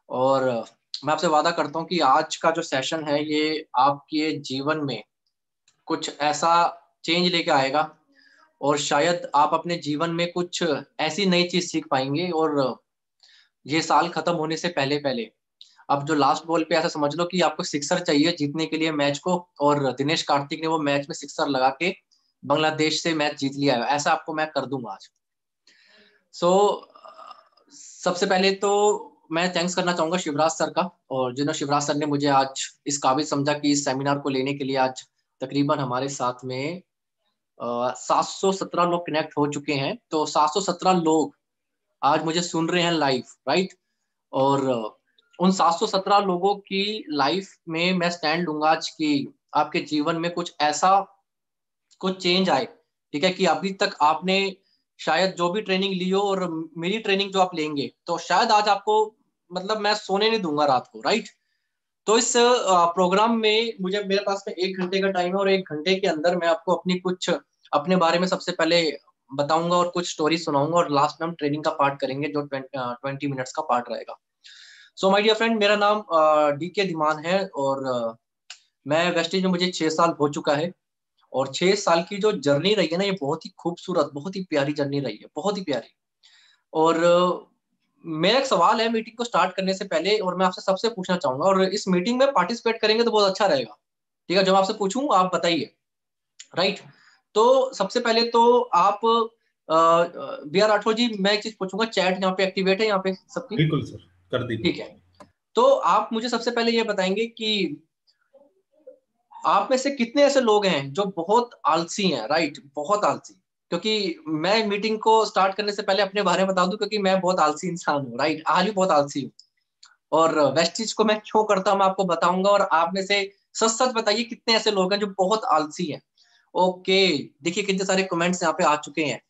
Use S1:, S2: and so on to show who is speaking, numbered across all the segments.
S1: और मैं आपसे वादा करता हूँ कि आज का जो सेशन है ये आपके जीवन में कुछ ऐसा चेंज लेके आएगा और शायद आप अपने जीवन में कुछ ऐसी नई चीज सीख पाएंगे। और ये साल खत्म होने से पहले पहले अब जो लास्ट बॉल पे ऐसा समझ लो कि आपको सिक्सर चाहिए जीतने के लिए मैच को, और दिनेश कार्तिक ने वो मैच में सिक्सर लगा के बांग्लादेश से मैच जीत लिया है। ऐसा आपको मैं कर दूंगा आज। सो सबसे पहले तो मैं थैंक्स करना चाहूंगा शिवराज सर का, और जिन्होंने शिवराज सर ने मुझे आज इस काबिल समझा कि इस सेमिनार को लेने के लिए आज तकरीबन हमारे साथ में 717 लोग कनेक्ट हो चुके हैं। तो 717 लोग आज मुझे सुन रहे हैं लाइव, राइट। और उन 717 लोगों की लाइफ में मैं स्टैंड लूंगा आज कि आपके जीवन में कुछ ऐसा कुछ चेंज आए। ठीक है कि अभी तक आपने शायद जो भी ट्रेनिंग ली हो और मेरी ट्रेनिंग जो आप लेंगे, तो शायद आज आपको मतलब मैं सोने नहीं दूंगा रात को, राइट। तो इस प्रोग्राम में मुझे मेरे पास में 1 घंटे का टाइम है, और 1 घंटे के अंदर मैं आपको अपनी कुछ अपने बारे में सबसे पहले बताऊंगा और कुछ स्टोरी सुनाऊंगा, और लास्ट में हम ट्रेनिंग का पार्ट करेंगे जो 20 मिनट्स का पार्ट रहेगा। सो माय डियर फ्रेंड, मेरा नाम DK धीमान है, और मैं वेस्टेज में मुझे 6 साल हो चुका है। और 6 साल की जो जर्नी रही है ना, ये बहुत ही खूबसूरत, बहुत ही प्यारी जर्नी रही है, बहुत ही प्यारी। और मेरा एक सवाल है मीटिंग को स्टार्ट करने से पहले, और मैं आपसे सबसे पूछना चाहूंगा, और इस मीटिंग में पार्टिसिपेट करेंगे तो बहुत अच्छा रहेगा। ठीक है, जो मैं आपसे पूछूं आप बताइए, राइट। तो सबसे पहले तो आप BR राठौर जी, मैं एक चीज पूछूंगा, चैट यहाँ पे एक्टिवेट है यहाँ पे सबकी?
S2: बिल्कुल सर, कर
S1: ठीक
S2: दीजिए।
S1: है। तो आप मुझे सबसे पहले ये बताएंगे कि आप में से कितने ऐसे लोग हैं जो बहुत आलसी हैं, राइट, बहुत आलसी। क्योंकि मैं मीटिंग को स्टार्ट करने से पहले अपने बारे में बता दूं, क्योंकि मैं बहुत आलसी इंसान हूँ, राइट, आज भी बहुत आलसी हूँ। और वेस्टिज को मैं क्यों करता हूँ मैं आपको बताऊंगा, और आप में से सच सच बताइए कितने ऐसे लोग हैं जो बहुत आलसी हैं। ओके, देखिए कितने सारे कमेंट्स यहाँ पे आ चुके हैं।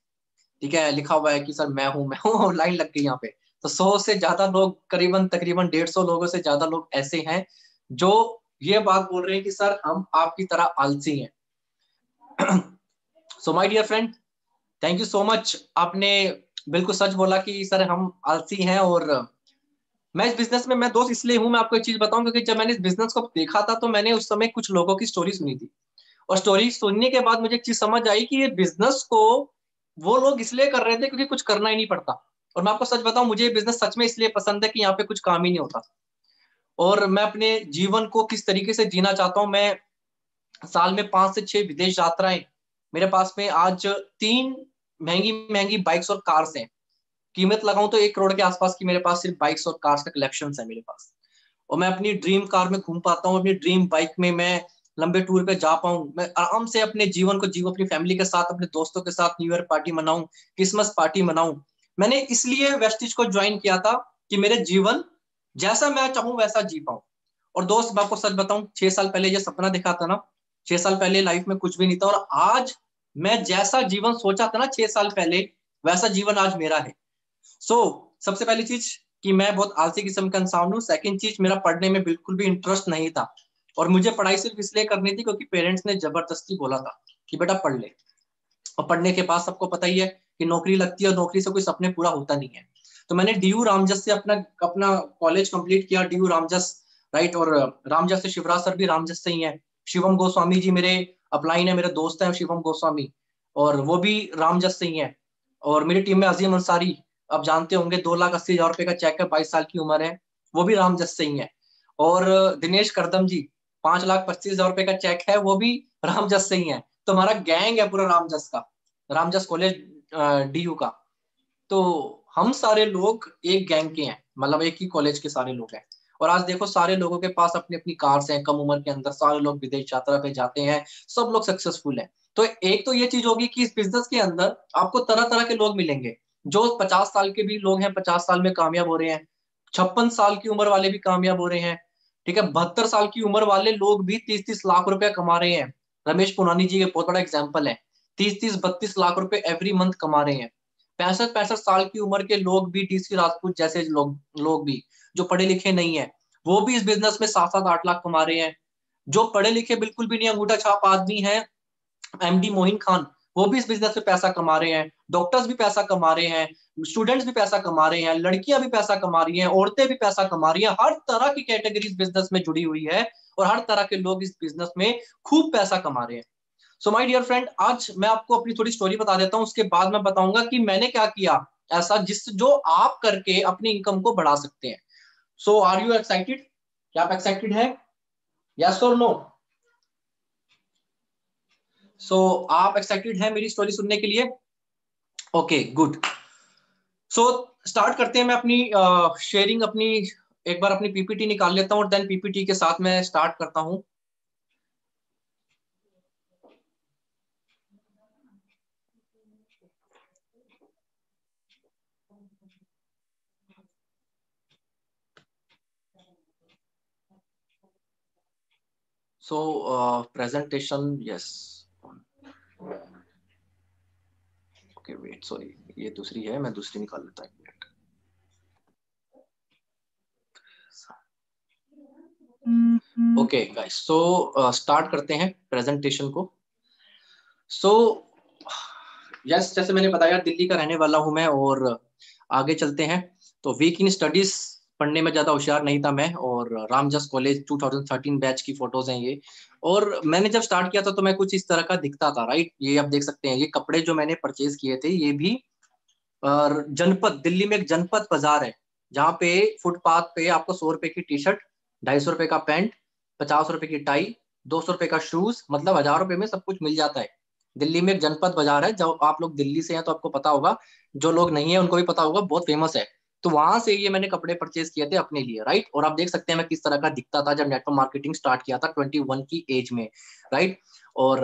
S1: ठीक है, लिखा हुआ है कि सर मैं हूँ लाइन लग गई यहाँ पे। तो 100 से ज्यादा लोग, करीबन तकरीबन 150 लोगों से ज्यादा लोग ऐसे हैं जो ये बात बोल रहे हैं कि सर हम आपकी तरह आलसी हैं। So my dear friend, thank you so much. आपने बिल्कुल सच बोला कि सर हम आलसी हैं। और मैं इस बिजनेस में मैं दोस्त इसलिए हूं, मैं आपको एक चीज बताऊं, क्योंकि जब मैंने इस बिजनेस को देखा था तो मैंने उस समय कुछ लोगों की स्टोरी सुनी थी। और स्टोरी सुनने के बाद मुझे एक चीज समझ आई कि ये बिजनेस को वो लोग इसलिए कर रहे थे क्योंकि कुछ करना ही नहीं पड़ता। और मैं आपको सच बताऊं, मुझे ये बिजनेस सच में इसलिए पसंद है कि यहाँ पे कुछ काम ही नहीं होता। और मैं अपने जीवन को किस तरीके से जीना चाहता हूँ, मैं साल में 5 से 6 विदेश यात्राएं, मेरे पास में आज 3 महंगी महंगी बाइक्स और कार्स हैं। कीमत लगाऊं तो 1 करोड़ के आसपास की मेरे पास सिर्फ बाइक्स और कार्स का कलेक्शन है मेरे पास। और मैं अपनी ड्रीम कार में घूम पाता हूँ, अपनी ड्रीम बाइक में मैं लंबे टूर पे जा पाऊं, मैं आराम से अपने जीवन को जीऊं, अपनी फैमिली के साथ, अपने दोस्तों के साथ न्यू ईयर पार्टी मनाऊं, क्रिसमस पार्टी मनाऊं। मैंने इसलिए वेस्टिज को ज्वाइन किया था कि मेरे जीवन जैसा मैं चाहूं वैसा जी पाऊं। और दोस्त मैं आपको सच बताऊं, 6 साल पहले ये सपना देखा था ना, 6 साल पहले लाइफ में कुछ भी नहीं था, और आज मैं जैसा जीवन सोचा था ना 6 साल पहले, वैसा जीवन आज मेरा है। सो सबसे पहली चीज कि मैं बहुत आलसी किस्म का इंसान हूँ। सेकंड चीज, मेरा पढ़ने में बिल्कुल भी इंटरेस्ट नहीं था, और मुझे पढ़ाई सिर्फ इसलिए करनी थी क्योंकि पेरेंट्स ने जबरदस्ती बोला था कि बेटा पढ़ ले। और पढ़ने के बाद सबको पता ही है कि नौकरी लगती है, और नौकरी से कोई सपने पूरा होता नहीं है। तो मैंने DU रामजस से अपना अपना कॉलेज कंप्लीट किया, DU रामजस, राइट। और रामजस से शिवराज सर भी रामजस से ही है। शिवम गोस्वामी जी मेरे अपलाइन है, मेरे दोस्त हैं शिवम गोस्वामी, और वो भी रामजस से ही है। और मेरी टीम में अजीम अंसारी, आप जानते होंगे, 2,80,000 रुपए का चेक है, 22 साल की उम्र है, वो भी रामजस से ही है। और दिनेश करदम जी, 5,25,000 रुपए का चेक है, वो भी रामजस से ही है। तो हमारा गैंग है पूरा रामजस का, रामजस कॉलेज DU का। तो हम सारे लोग एक गैंग के हैं, मतलब एक ही कॉलेज के सारे लोग हैं। और आज देखो सारे लोगों के पास अपनी अपनी कार्स हैं, कम उम्र के अंदर सारे लोग विदेश यात्रा पे जाते हैं, सब लोग सक्सेसफुल हैं। तो एक तो ये चीज होगी कि इस बिजनेस के अंदर आपको तरह तरह के लोग मिलेंगे। जो 50 साल के भी लोग हैं, 50 साल में कामयाब हो रहे हैं, 56 साल की उम्र वाले भी कामयाब हो रहे हैं। ठीक है, 72 साल की उम्र वाले लोग भी 30-30 लाख रुपया कमा रहे हैं। रमेश पुनानी जी एक बहुत बड़ा एग्जाम्पल है, 30-30 32 लाख रुपए एवरी मंथ कमा रहे हैं। 65-65 साल की उम्र के लोग भी, DC राजपूत जैसे लोग भी, जो पढ़े लिखे नहीं है, वो भी इस बिजनेस में 7-7 8 लाख कमा रहे हैं। जो पढ़े लिखे बिल्कुल भी नहीं, अंगूठा छाप आदमी है, MD मोहिन खान, वो भी इस बिजनेस में पैसा कमा रहे हैं, डॉक्टर्स भी पैसा कमा रहे हैं, स्टूडेंट्स भी पैसा कमा रहे हैं, लड़कियां भी पैसा कमा रही हैं, औरतें भी पैसा कमा रही हैं। हर तरह की कैटेगरी इस बिजनेस में जुड़ी हुई है और हर तरह के लोग इस बिजनेस में खूब पैसा कमा रहे हैं। सो माय डियर फ्रेंड, आज मैं आपको अपनी थोड़ी स्टोरी बता देता हूँ, उसके बाद मैं बताऊंगा कि मैंने क्या किया ऐसा जिस जो आप करके अपनी इनकम को बढ़ा सकते हैं। सो आर यू एक्साइटेड? क्या आप एक्साइटेड है? यस और नो? सो आप एक्साइटेड हैं मेरी स्टोरी सुनने के लिए? Okay, good. सो स्टार्ट करते हैं। मैं अपनी शेयरिंग अपनी एक बार अपनी पीपीटी निकाल लेता हूँ और देन पीपीटी के साथ मैं स्टार्ट करता हूँ। So presentation, yes. Okay wait, sorry, ये दूसरी है, मैं दूसरी निकाल लेता हूँ। ओके गाइस, सो स्टार्ट करते हैं प्रेजेंटेशन को। सो यस, जैसे मैंने बताया दिल्ली का रहने वाला हूं मैं, और आगे चलते हैं। तो वीक इन स्टडीज, पढ़ने में ज्यादा होशियार नहीं था मैं, और रामजस कॉलेज 2013 बैच की फोटोज हैं ये। और मैंने जब स्टार्ट किया था तो मैं कुछ इस तरह का दिखता था, राइट। ये आप देख सकते हैं, ये कपड़े जो मैंने परचेज किए थे ये भी जनपद दिल्ली में एक जनपद बाजार है, जहाँ पे फुटपाथ पे आपको 100 रुपए की टी शर्ट, 250 रुपए का पैंट, 50 रुपए की टाई, 200 रुपए का शूज, मतलब 1000 रुपए में सब कुछ मिल जाता है। दिल्ली में एक जनपद बाजार है, जब आप लोग दिल्ली से हैं तो आपको पता होगा, जो लोग नहीं है उनको भी पता होगा, बहुत फेमस है। तो वहां से ये मैंने कपड़े परचेज किए थे अपने लिए, राइट। और आप देख सकते हैं मैं किस तरह का दिखता था जब नेटवर्क मार्केटिंग स्टार्ट किया था 21 की एज में, राइट। और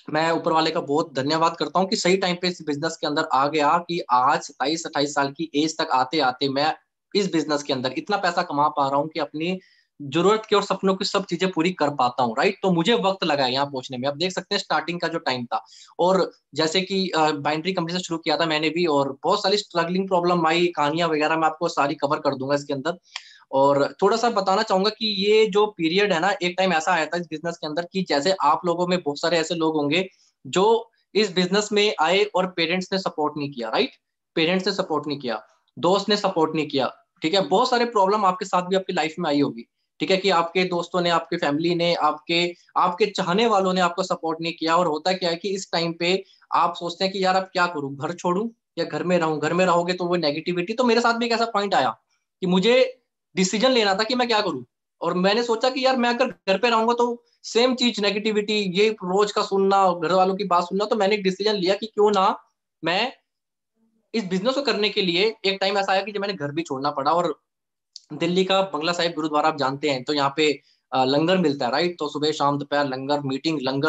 S1: मैं ऊपर वाले का बहुत धन्यवाद करता हूँ कि सही टाइम पे इस बिजनेस के अंदर आ गया, कि आज 27-28 साल की एज तक आते आते मैं इस बिजनेस के अंदर इतना पैसा कमा पा रहा हूँ कि अपनी जरूरत की और सपनों की सब चीजें पूरी कर पाता हूँ, राइट। तो मुझे वक्त लगा है यहाँ पहुंचने में। अब देख सकते हैं स्टार्टिंग का जो टाइम था, और जैसे कि बाइंड्री कंपनी से शुरू किया था मैंने भी, और बहुत सारी स्ट्रगलिंग प्रॉब्लम आई, कहानियां वगैरह मैं आपको सारी कवर कर दूंगा इसके अंदर। और थोड़ा सा बताना चाहूंगा कि ये जो पीरियड है ना, एक टाइम ऐसा आया था इस बिजनेस के अंदर कि जैसे आप लोगों में बहुत सारे ऐसे लोग होंगे जो इस बिजनेस में आए और पेरेंट्स ने सपोर्ट नहीं किया, राइट। पेरेंट्स ने सपोर्ट नहीं किया, दोस्त ने सपोर्ट नहीं किया, ठीक है। बहुत सारे प्रॉब्लम आपके साथ भी आपकी लाइफ में आई होगी, ठीक है, कि आपके दोस्तों ने, आपके फैमिली ने, आपके आपके चाहने वालों ने आपको सपोर्ट नहीं किया। और होता क्या है कि इस टाइम पे आप सोचते हैं कि यार अब क्या करूं, घर छोड़ूं या घर में रहूं। घर में रहोगे तो वो नेगेटिविटी, तो मेरे साथ भी एक ऐसा पॉइंट आया कि मुझे डिसीजन लेना था कि मैं क्या करूं। और मैंने सोचा कि यार मैं अगर घर पे रहूंगा तो सेम चीज, नेगेटिविटी, ये रोज का सुनना, घर वालों की बात सुनना। तो मैंने एक डिसीजन लिया कि क्यों ना मैं इस बिजनेस को करने के लिए, एक टाइम ऐसा आया कि जब मैंने घर भी छोड़ना पड़ा। और दिल्ली का बंगला साहिब गुरुद्वारा आप जानते हैं, तो यहाँ पे लंगर मिलता है, राइट। तो सुबह शाम दोपहर लंगर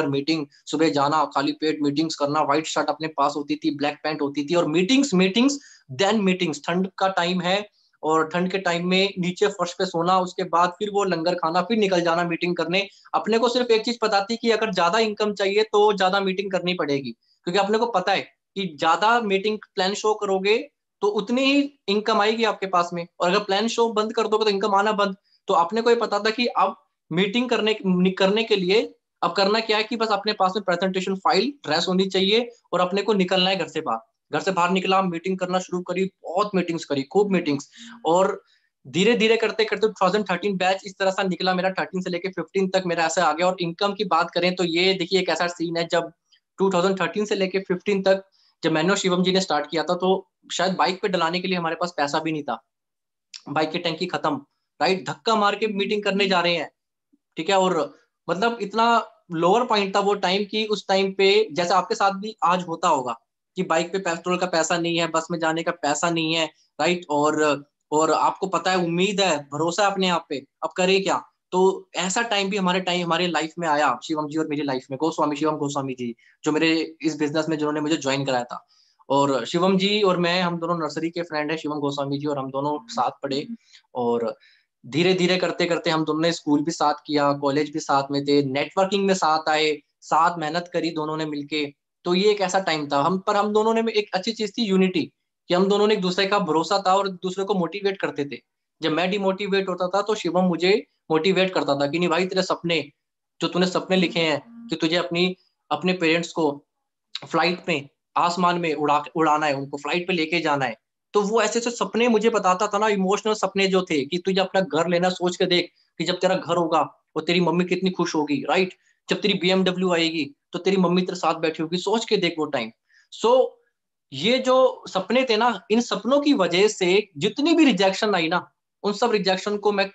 S1: मीटिंग, सुबह जाना, खाली पेट मीटिंग्स करना, व्हाइट शर्ट अपने पास होती थी, ब्लैक पैंट होती थी, और मीटिंग्स मीटिंग्स देन मीटिंग्स। ठंड का टाइम है और ठंड के टाइम में नीचे फर्श पे सोना, उसके बाद फिर वो लंगर खाना, फिर निकल जाना मीटिंग करने। अपने को सिर्फ एक चीज पता थी कि अगर ज्यादा इनकम चाहिए तो ज्यादा मीटिंग करनी पड़ेगी, क्योंकि अपने को पता है कि ज्यादा मीटिंग प्लान शो करोगे तो उतनी ही इनकम आएगी आपके पास में, और अगर प्लान शो बंद कर दोगे तो इनकम आना बंद। तो अपने को ये पता था कि अब मीटिंग करने के लिए अब करना क्या है कि बस अपने पास में प्रेजेंटेशन फाइल, ड्रेस होनी चाहिए, और अपने को निकलना है घर से बाहर। घर से बाहर निकला, मीटिंग करना शुरू करी, बहुत मीटिंग्स करी, खूब मीटिंग्स। और धीरे धीरे करते करते 2013 बैच इस तरह से निकला मेरा, 13 से लेके 15 तक मेरा ऐसा आ गया। और इनकम की बात करें तो ये देखिए एक ऐसा सीन है, जब 2013 से लेके 15 तक जब मैंने और शिवम जी ने स्टार्ट किया था, तो शायद बाइक पे डलाने के लिए हमारे पास पैसा भी नहीं था। बाइक की टंकी खत्म, राइट। धक्का मार के मीटिंग करने जा रहे हैं, ठीक है। और मतलब इतना लोअर पॉइंट था वो टाइम की, उस टाइम पे जैसे आपके साथ भी आज होता होगा कि बाइक पे पेट्रोल का पैसा नहीं है, बस में जाने का पैसा नहीं है, राइट। और आपको पता है, उम्मीद है, भरोसा है अपने आप पे, अब करे क्या। तो ऐसा टाइम भी हमारे लाइफ में आया, शिवम जी और मेरी लाइफ में, गोस्वामी, शिवम गोस्वामी जी, जो मेरे इस बिजनेस में जिन्होंने मुझे ज्वाइन कराया था। और शिवम जी और मैं, हम दोनों नर्सरी के फ्रेंड हैं, शिवम गोस्वामी जी और हम दोनों साथ पढ़े। और धीरे धीरे करते करते हम दोनों ने स्कूल भी साथ किया, कॉलेज भी साथ में थे, नेटवर्किंग में साथ आए, साथ मेहनत करी दोनों ने मिलके। तो ये एक ऐसा टाइम था, हम दोनों ने एक अच्छी चीज थी, यूनिटी, कि हम दोनों ने एक दूसरे का भरोसा था और एक दूसरे को मोटिवेट करते थे। जब मैं डिमोटिवेट होता था तो शिवम मुझे मोटिवेट करता था कि नहीं भाई, तेरे सपने, जो तूने सपने लिखे हैं कि तुझे अपनी अपने पेरेंट्स को फ्लाइट में, आसमान में उड़ाना है उनको, फ्लाइट पे लेके जाना है। तो वो ऐसे ऐसे सपने मुझे बताता था ना, इमोशनल सपने जो थे कि तुझे अपना घर लेना, सोच के देख कि जब तेरा घर होगा और तेरी मम्मी कितनी खुश होगी, राइट। जब तेरी BMW आएगी तो तेरी मम्मी तेरे साथ बैठी होगी, सोच के देख वो टाइम। सो ये जो सपने थे ना, इन सपनों की वजह से जितनी भी रिजेक्शन आई ना, उन सब रिजेक्शन को मैं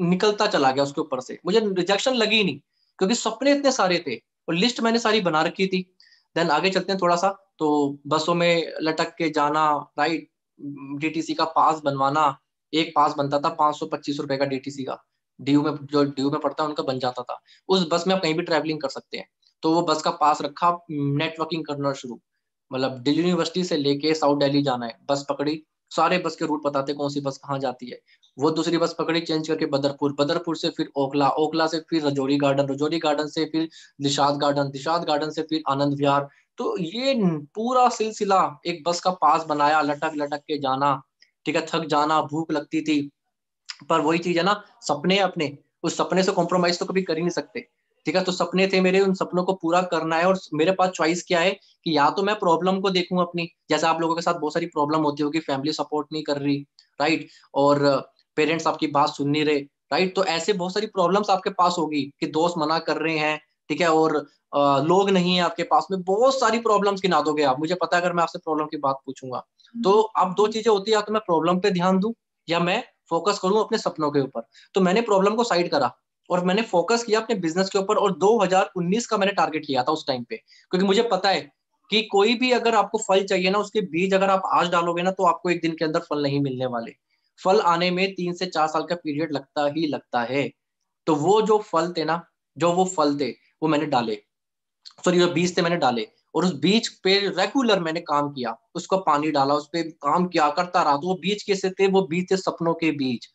S1: निकलता चला गया उसके ऊपर से, मुझे रिजेक्शन लगी ही नहीं, क्योंकि सपने इतने सारे थे और लिस्ट मैंने सारी बना रखी थी। देन आगे चलते हैं थोड़ा सा। तो बसों में लटक के जाना, राइट, DTC का पास बनवाना। एक पास बनता था 525 रुपए का DTC का, डीयू में, जो डीयू में पड़ता है उनका बन जाता था। उस बस में आप कहीं भी ट्रैवलिंग कर सकते हैं। तो वो बस का पास रखा, नेटवर्किंग करना शुरू, मतलब दिल्ली यूनिवर्सिटी से लेके साउथ दिल्ली जाना है, बस पकड़ी, सारे बस के रूट बताते कौन सी बस कहाँ जाती है। वो दूसरी बस पकड़ी, चेंज करके बदरपुर, बदरपुर से फिर ओखला, ओखला से फिर रजौरी गार्डन, रजौरी गार्डन से फिर निषाद गार्डन, निषाद गार्डन से फिर आनंद विहार। तो ये पूरा सिलसिला एक बस का पास बनाया, लटक लटक के जाना, ठीक है, थक जाना, भूख लगती थी, पर वही चीज है ना, सपने अपने, उस सपने से कॉम्प्रोमाइज तो कभी कर ही नहीं सकते। ठीक है, तो सपने थे मेरे, उन सपनों को पूरा करना है, और मेरे पास चॉइस क्या है कि या तो मैं प्रॉब्लम को देखूं अपनी, जैसे आप लोगों के साथ बहुत सारी प्रॉब्लम होती होगी, फैमिली सपोर्ट नहीं कर रही, राइट, और पेरेंट्स आपकी बात सुन नहीं रहे, राइट, तो ऐसे बहुत सारी प्रॉब्लम्स आपके पास होगी कि दोस्त मना कर रहे हैं, ठीक है, और लोग नहीं है आपके पास में, बहुत सारी प्रॉब्लम्स गिना दोगे आप, मुझे पता है अगर मैं आपसे प्रॉब्लम की बात पूछूंगा। तो अब दो चीजें होती है, या तो मैं प्रॉब्लम पे ध्यान दूं या मैं फोकस करूं अपने सपनों के ऊपर। तो मैंने प्रॉब्लम को साइड करा और मैंने फोकस किया अपने बिजनेस के ऊपर, और 2019 का मैंने टारगेट लिया था उस टाइम पे, क्योंकि मुझे पता है कि कोई भी अगर आपको फल चाहिए ना, उसके बीज अगर आप आज डालोगे ना, तो आपको एक दिन के अंदर फल नहीं मिलने वाले। फल आने में 3 से 4 साल का पीरियड लगता ही लगता है। तो वो जो फल थे ना, जो वो फल थे, वो मैंने डाले, सॉरी जो बीज थे मैंने डाले, और उस बीज पे रेगुलर मैंने काम किया, उसको पानी डाला, उस पे काम किया, करता रहा। तो वो बीज कैसे थे? वो बीज थे सपनों के बीज।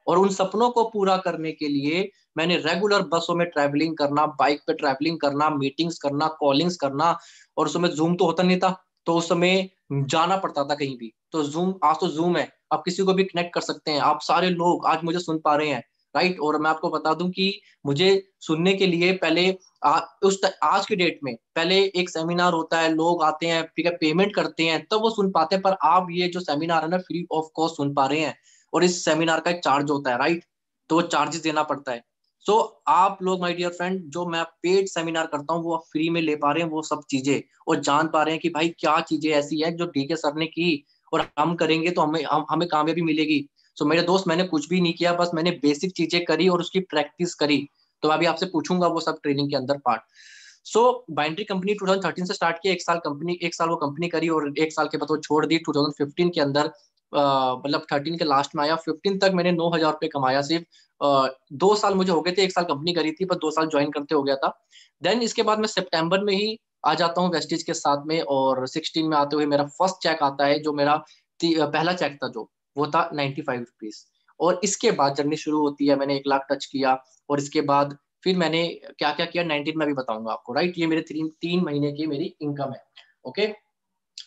S1: और उन सपनों को पूरा करने के लिए मैंने रेगुलर बसों में ट्रैवलिंग करना, बाइक पे ट्रैवलिंग करना, मीटिंग्स करना, कॉलिंग्स करना। और उस समय जूम तो होता नहीं था, तो उस समय जाना पड़ता था कहीं भी। तो जूम, आज तो जूम है, आप किसी को भी कनेक्ट कर सकते हैं, आप सारे लोग आज मुझे सुन पा रहे हैं, राइट। और मैं आपको बता दूं कि मुझे सुनने के लिए पहले आज की डेट में पहले एक सेमिनार होता है, लोग आते हैं, ठीक है, पेमेंट करते हैं, तब वो सुन पाते हैं। पर आप ये जो सेमिनार है ना, फ्री ऑफ कॉस्ट सुन पा रहे हैं। और इस सेमिनार का एक चार्ज होता है, राइट, तो वो चार्जेस देना पड़ता है। सो आप लोग माय डियर फ्रेंड, जो मैं पेड सेमिनार करता हूँ वो आप फ्री में ले पा रहे हैं वो सब चीजें, और जान पा रहे हैं कि भाई क्या चीजें ऐसी है जो DK सर ने की, और हम करेंगे तो हमें कामयाबी मिलेगी। सो मेरे दोस्त, मैंने कुछ भी नहीं किया, बस मैंने बेसिक चीजें करी और उसकी प्रैक्टिस करी। तो मैं अभी आपसे पूछूंगा वो सब ट्रेनिंग के अंदर पार्ट। सो बाइंड्री कंपनी 2013 से स्टार्ट किया, एक साल वो कंपनी करी, और एक साल के बाद वो छोड़ दी। 2015 के अंदर मतलब 13 के लास्ट में आया, 15 तक मैंने 9,000 रुपये कमाया सिर्फ। 2 साल मुझे हो गए थे, एक साल कंपनी करी थी, पर 2 साल ज्वाइन करते हो गया था। देन इसके बाद मैं सितंबर में ही आ जाता हूँ वेस्टिज के साथ में, और 16 में आते हुए मेरा फर्स्ट चेक आता है, जो मेरा पहला चेक था, जो वो था 95 रुपीज। और इसके बाद जर्नी शुरू होती है, मैंने 1 लाख टच किया। और इसके बाद फिर मैंने क्या क्या किया 19 में भी बताऊंगा आपको, राइट। ये मेरे 3 महीने की मेरी इनकम है, ओके।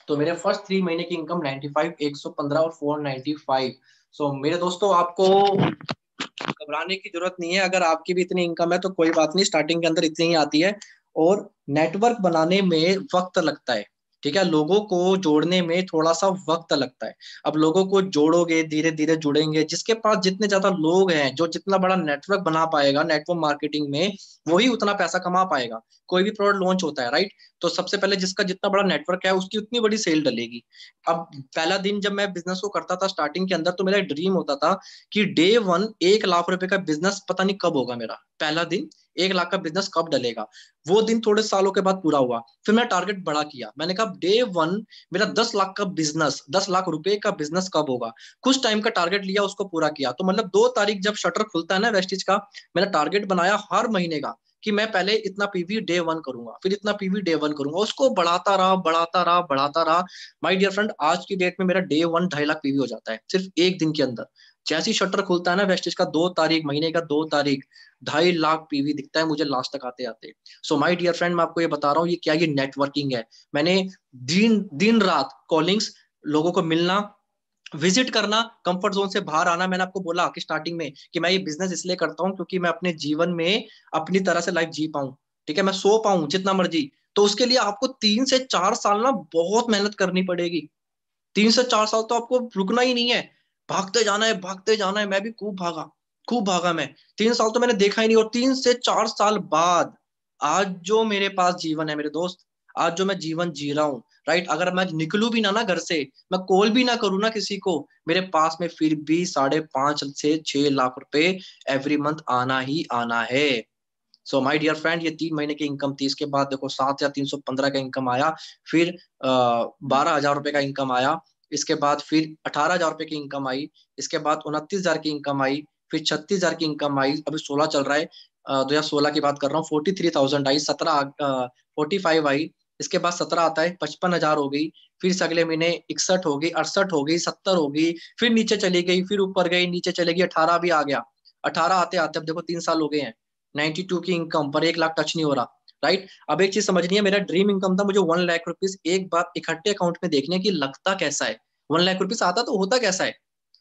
S1: तो मेरे फर्स्ट 3 महीने की इनकम 95, 115 और 495। सो मेरे दोस्तों, आपको घबराने की जरूरत नहीं है, अगर आपकी भी इतनी इनकम है तो कोई बात नहीं, स्टार्टिंग के अंदर इतनी ही आती है। और नेटवर्क बनाने में वक्त लगता है, ठीक है, लोगों को जोड़ने में थोड़ा सा वक्त लगता है। अब लोगों को जोड़ोगे, धीरे धीरे जुड़ेंगे, जिसके पास जितने ज्यादा लोग हैं, जो जितना बड़ा नेटवर्क बना पाएगा नेटवर्क मार्केटिंग में, वही उतना पैसा कमा पाएगा। कोई भी प्रोडक्ट लॉन्च होता है, राइट, तो सबसे पहले जिसका जितना बड़ा नेटवर्क है उसकी उतनी बड़ी सेल डलेगी। अब पहला दिन जब मैं बिजनेस को करता था स्टार्टिंग के अंदर, तो मेरा ड्रीम होता था कि डे 1 1 लाख रुपए का बिजनेस पता नहीं कब होगा मेरा, पहला दिन 1 लाख का बिजनेस कब डलेगा। वो दिन थोड़े सालों के बाद पूरा हुआ। फिर मैं टारगेट बड़ा किया, मैंने कहा डे 1 मेरा 10 लाख का बिजनेस, 10 लाख रुपए का बिजनेस कब होगा। कुछ टाइम का टारगेट लिया, उसको पूरा किया। तो मतलब 2 तारीख जब शटर खुलता है ना वेस्टिज का, मैंने टारगेट बनाया हर महीने का कि मैं पहले इतना PV डे 1 करूंगा, फिर इतना PV डे 1 करूंगा, उसको बढ़ाता रहा, बढ़ाता रहा, बढ़ाता रहा। माय डियर फ्रेंड, आज की डेट में मेरा डे 1 2.5 लाख PV हो जाता है सिर्फ एक दिन के अंदर। जैसे ही शटर खुलता है ना वेस्टेज का, 2 तारीख, महीने का 2 तारीख, 2.5 लाख PV दिखता है मुझे लास्ट तक आते आते। सो माय डियर फ्रेंड, मैं आपको ये बता रहा हूँ, ये क्या, ये नेटवर्किंग है। मैंने दिन दिन रात कॉलिंग्स, लोगों को मिलना, विजिट करना, कंफर्ट जोन से बाहर आना। मैंने आपको बोला कि स्टार्टिंग में कि मैं ये बिजनेस इसलिए करता हूँ क्योंकि मैं अपने जीवन में अपनी तरह से लाइफ जी पाऊं, ठीक है, मैं सो पाऊं जितना मर्जी। तो उसके लिए आपको 3 से 4 साल ना बहुत मेहनत करनी पड़ेगी। 3 से 4 साल तो आपको रुकना ही नहीं है, भागते जाना है, भागते जाना है। मैं भी खूब भागा मैं। 3 साल तो मैंने देखा ही नहीं, और 3 से 4 साल बाद आज जो मेरे पास जीवन है मेरे दोस्त, आज जो मैं जीवन जी रहा हूँ, राइट, अगर मैं निकलूं भी ना घर से, मैं कॉल भी ना करूँ ना किसी को, मेरे पास में फिर भी 5.5 से 6 लाख रुपए एवरी मंथ आना ही आना है। सो माय डियर फ्रेंड, ये 3 महीने की इनकम थी। इसके बाद देखो 7 या 315 का इनकम आया, फिर 12,000 रुपए का इनकम आया, इसके बाद फिर 18,000 रुपए की इनकम आई, इसके बाद 29,000 की इनकम आई, फिर 36,000 की इनकम आई, अभी 16 चल रहा है। 2016 की बात कर रहा हूँ। 43,000 आई, 45 आई, इसके बाद 17 आता है, 55,000 हो गई, फिर से अगले महीने 61 हो गई, 68 हो गई, 70 हो गई, फिर नीचे चली गई, फिर ऊपर गई, नीचे चलेगी, 18 भी आ गया। 18 आते आते अब देखो 3 साल हो गए हैं, 92 की इनकम पर 1 लाख टच नहीं हो रहा, राइट। अब एक चीज समझनी है, मेरा ड्रीम इनकम था मुझे 1 लाख रुपीज एक बार इकट्ठे अकाउंट में देखने की, लगता कैसा है 1 लाख रुपीज आता तो होता कैसा है।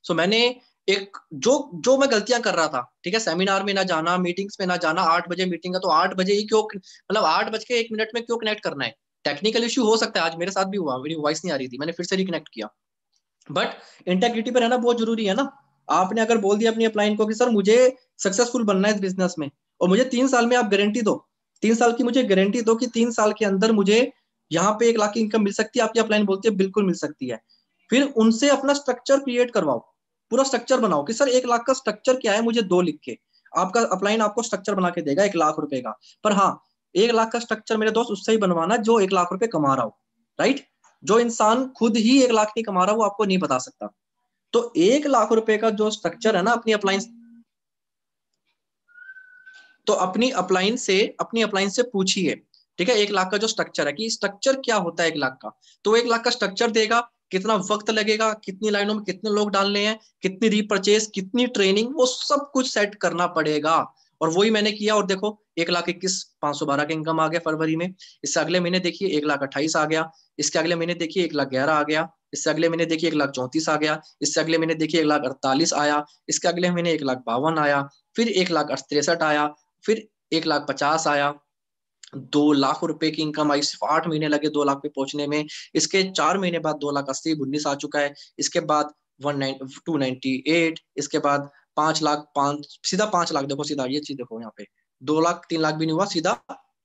S1: सो मैंने एक जो जो मैं गलतियां कर रहा था, ठीक है, सेमिनार में ना जाना, मीटिंग्स में ना जाना, 8 बजे मीटिंग है तो 8 बजे ही क्यों, मतलब 8 बज के 1 मिनट में क्यों कनेक्ट करना है। टेक्निकल इश्यू हो सकता है, आज मेरे साथ भी हुआ, मेरी वॉइस नहीं आ रही थी, मैंने फिर से रिकनेक्ट किया। बट इंटेग्रिटी पर रहना बहुत जरूरी है ना। आपने अगर बोल दिया अपनी अपलाइन को कि सर मुझे सक्सेसफुल बनना है इस बिजनेस में, और मुझे 3 साल में आप गारंटी दो, 3 साल की मुझे गारंटी दो कि 3 साल के अंदर मुझे यहाँ पे 1 लाख की इनकम मिल सकती है, आपकी अपलाइन बोलती है बिल्कुल मिल सकती है। फिर उनसे अपना स्ट्रक्चर क्रिएट करवाओ, पूरा स्ट्रक्चर बनाओ कि सर 1 लाख का स्ट्रक्चर क्या है, मुझे दो लिख के। आपका अपलाइन आपको स्ट्रक्चर बना के देगा 1 लाख रुपए का। पर हाँ, 1 लाख का स्ट्रक्चर मेरे दोस्त उससे ही बनवाना जो 1 लाख रुपए कमा रहा हो, राइट। जो इंसान खुद ही 1 लाख नहीं कमा रहा वो आपको नहीं बता सकता। तो 1 लाख रुपए का जो स्ट्रक्चर है ना अपनी अप्लायंस, तो अपनी अप्लायंस से पूछिए, ठीक है, 1 लाख का जो स्ट्रक्चर है कि स्ट्रक्चर क्या होता है 1 लाख का। तो 1 लाख का स्ट्रक्चर देगा, कितना वक्त लगेगा, कितनी लाइनों में कितने लोग डालने हैं, कितनी रीपर्चेस, कितनी ट्रेनिंग, वो सब कुछ सेट करना पड़ेगा। और वही मैंने किया, और देखो 1,21,512 का इनकम आ गया फरवरी में। इससे अगले महीने देखिए 1,28,000 आ गया, इसके अगले महीने देखिए 1,11,000 आ गया, इससे अगले महीने देखिए 1,34,000 आ गया, इससे अगले महीने देखिए 1,48,000 आया, इसके अगले महीने 1,52,000 आया, फिर 1,63,000 आया, फिर 1,50,000 आया। 2 लाख रुपए की इनकम आई, सिर्फ 8 महीने लगे 2 लाख पे पहुंचने में। इसके 4 महीने बाद 2,80,19 आ चुका है। इसके बाद 298, इसके बाद 5 लाख, पांच सीधा 5 लाख, देखो सीधा ये चीज देखो यहाँ पे 2 लाख 3 लाख भी नहीं हुआ, सीधा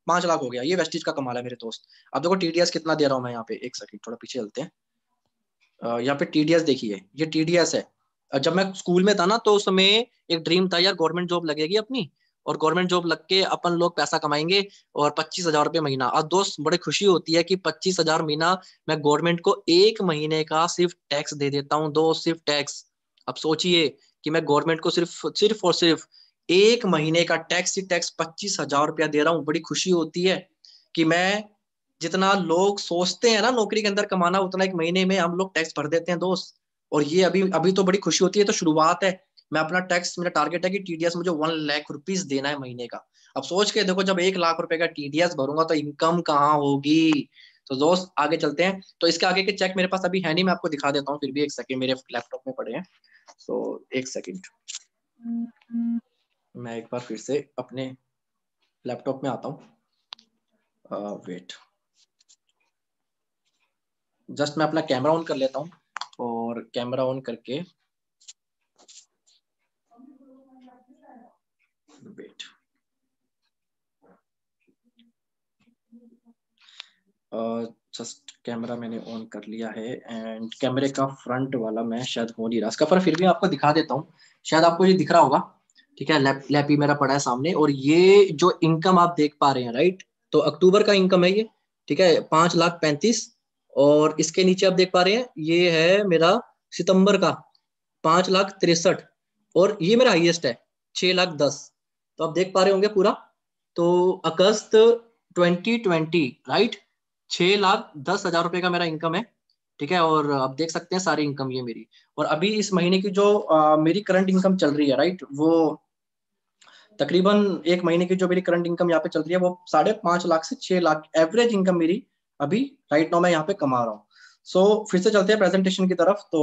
S1: 5 लाख हो गया। ये वेस्टिज का कमाल है मेरे दोस्त। अब देखो टीडीएस कितना दे रहा हूँ मैं यहाँ पे, एक सेकंड थोड़ा पीछे चलते हैं। यहाँ पे टीडीएस देखिए, ये टीडीएस है। जब मैं स्कूल में था ना तो उस समय एक ड्रीम था यार, गवर्नमेंट जॉब लगेगी अपनी, और गवर्नमेंट जॉब लग के अपन लोग पैसा कमाएंगे, और 25,000 रुपये महीना। अब दोस्त बड़ी खुशी होती है कि 25,000 महीना मैं गवर्नमेंट को एक महीने का सिर्फ टैक्स दे देता हूँ, दोस्त, सिर्फ टैक्स। अब सोचिए कि मैं गवर्नमेंट को सिर्फ सिर्फ और सिर्फ एक महीने का टैक्स ही टैक्स 25,000 रुपया दे रहा हूँ। बड़ी खुशी होती है कि मैं, जितना लोग सोचते हैं ना नौकरी के अंदर कमाना, उतना एक महीने में हम लोग टैक्स भर देते हैं दोस्त। और ये अभी अभी तो बड़ी खुशी होती है, तो शुरुआत है। मैं अपना टैक्स, मेरा टारगेट है कि टीडीएस मुझे 1 लाख रुपीज देना है महीने का। अब सोच के देखो, जब 1 लाख रुपए का टीडीएस भरूंगा तो इनकम कहाँ होगी। तो दोस्त आगे चलते हैं। तो इसके आगे के चेक मेरे पास अभी है नहीं, मैं आपको दिखा देता हूँ, फिर भी एक सेकंड, मेरे लैपटॉप में पड़े हैं। तो एक सेकंड, मैं एक बार फिर से अपने लैपटॉप में आता हूँ। वेट, जस्ट मैं अपना कैमरा ऑन कर लेता हूँ, और कैमरा ऑन करके वेट, जस्ट कैमरा मैंने ऑन कर लिया है, एंड कैमरे का फ्रंट वाला मैं शायद हो नहीं रहा इसका, पर फिर भी आपको दिखा देता हूँ, शायद आपको ये दिख रहा होगा। ठीक है, लैप ही मेरा पड़ा है सामने, और ये जो इनकम आप देख पा रहे हैं, राइट, तो अक्टूबर का इनकम है ये। ठीक है, 5,35,000। और इसके नीचे आप देख पा रहे हैं ये है मेरा सितंबर का 5,63,000। और ये मेरा हाईएस्ट है 6,10,000। तो आप देख पा रहे होंगे पूरा। तो अगस्त 2020, राइट, 6,10,000 रुपए का मेरा इनकम है। ठीक है, और आप देख सकते हैं सारी इनकम ये मेरी। और अभी इस महीने की जो मेरी करंट इनकम चल रही है, राइट, वो तकरीबन एक महीने की जो मेरी करंट इनकम यहाँ पे चल रही है वो 5.5 लाख से 6 लाख एवरेज इनकम मेरी अभी राइट नाउ मैं यहाँ पे कमा रहा हूँ। सो फिर से चलते हैं प्रेजेंटेशन की तरफ। तो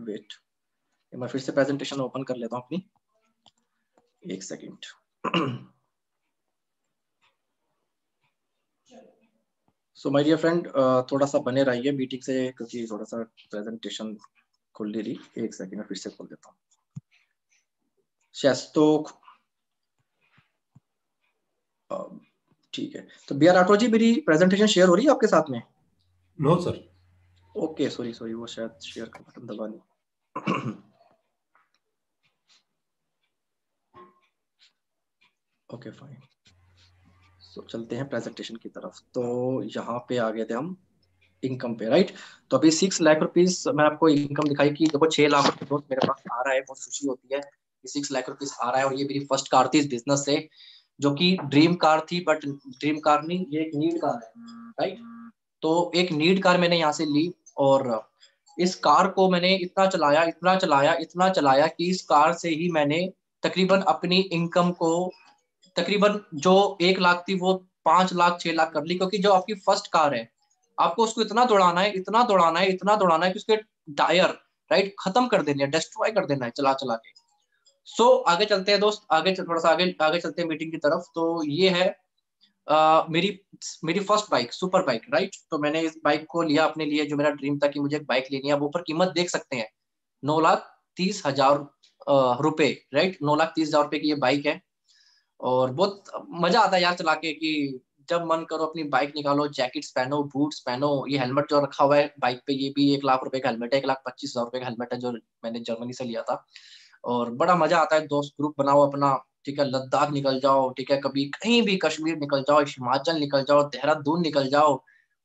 S1: वेट, मैं फिर से प्रेजेंटेशन ओपन कर लेता हूँ अपनी, एक second. So my dear friend, थोड़ा सा बने रहिए मीटिंग से, क्योंकि थोड़ा सा प्रेजेंटेशन खुल नहीं रही। एक सेकंड में फिर से खोल देता हूँ। यस, तो ठीक है। तो बी आर राठौर जी, मेरी प्रेजेंटेशन शेयर हो रही है आपके साथ में?
S2: No sir.
S1: Okay, sorry sorry, वो शायद शेयर का बटन दबा नहीं। Okay fine. सो चलते हैं प्रेजेंटेशन की तरफ। तो यहाँ पे आ गए थे हम इनकम पे, राइट। तो अभी 6 लाख रुपीज मैं आपको इनकम दिखाई कि देखो 6 लाख रुपए मेरे पास आ रहा है, बहुत खुशी होती है कि 6 लाख रुपीज आ रहा है। और ये मेरी फर्स्ट कार थी इस बिजनेस से, जो कि ड्रीम कार थी, बट ड्रीम कार नहीं, ये एक नीड कार है, राइट। तो एक नीड कार मैंने यहाँ से ली, और इस कार को मैंने इतना चलाया, इतना चलाया, इतना चलाया कि इस कार से ही मैंने तकरीबन अपनी इनकम को, तकरीबन जो 1 लाख थी वो 5 लाख 6 लाख कर ली। क्योंकि जो आपकी फर्स्ट कार है, आपको उसको इतना दौड़ाना है, इतना दौड़ाना है, इतना दौड़ाना है कि उसके टायर, राइट, खत्म कर देने हैं, डिस्ट्रॉय कर देना है चला चला के। आगे चलते हैं दोस्त, थोड़ा सा आगे आगे चलते हैं मीटिंग की तरफ। तो ये है मेरी मेरी first bike, super bike, right. तो मैंने इस बाइक को लिया अपने लिए, जो मेरा ड्रीम था कि मुझे एक बाइक लेनी है। आप ऊपर कीमत देख सकते हैं, 9,30,000 रुपए, राइट। 9,30,000 रुपए की ये बाइक है। और बहुत मजा आता है यार चला के, कि जब मन करो अपनी बाइक निकालो, जैकेट्स पहनो, बूट्स पहनो। ये हेलमेट जो रखा हुआ है बाइक पे, ये भी 1 लाख रुपए का हेलमेट है, 1,25,000 रुपए का हेलमेट है, जो मैंने जर्मनी से लिया था। और बड़ा मजा आता है, दोस्त ग्रुप बनाओ अपना, ठीक है, लद्दाख निकल जाओ, ठीक है, कभी कहीं भी कश्मीर निकल जाओ, हिमाचल निकल जाओ, देहरादून निकल जाओ,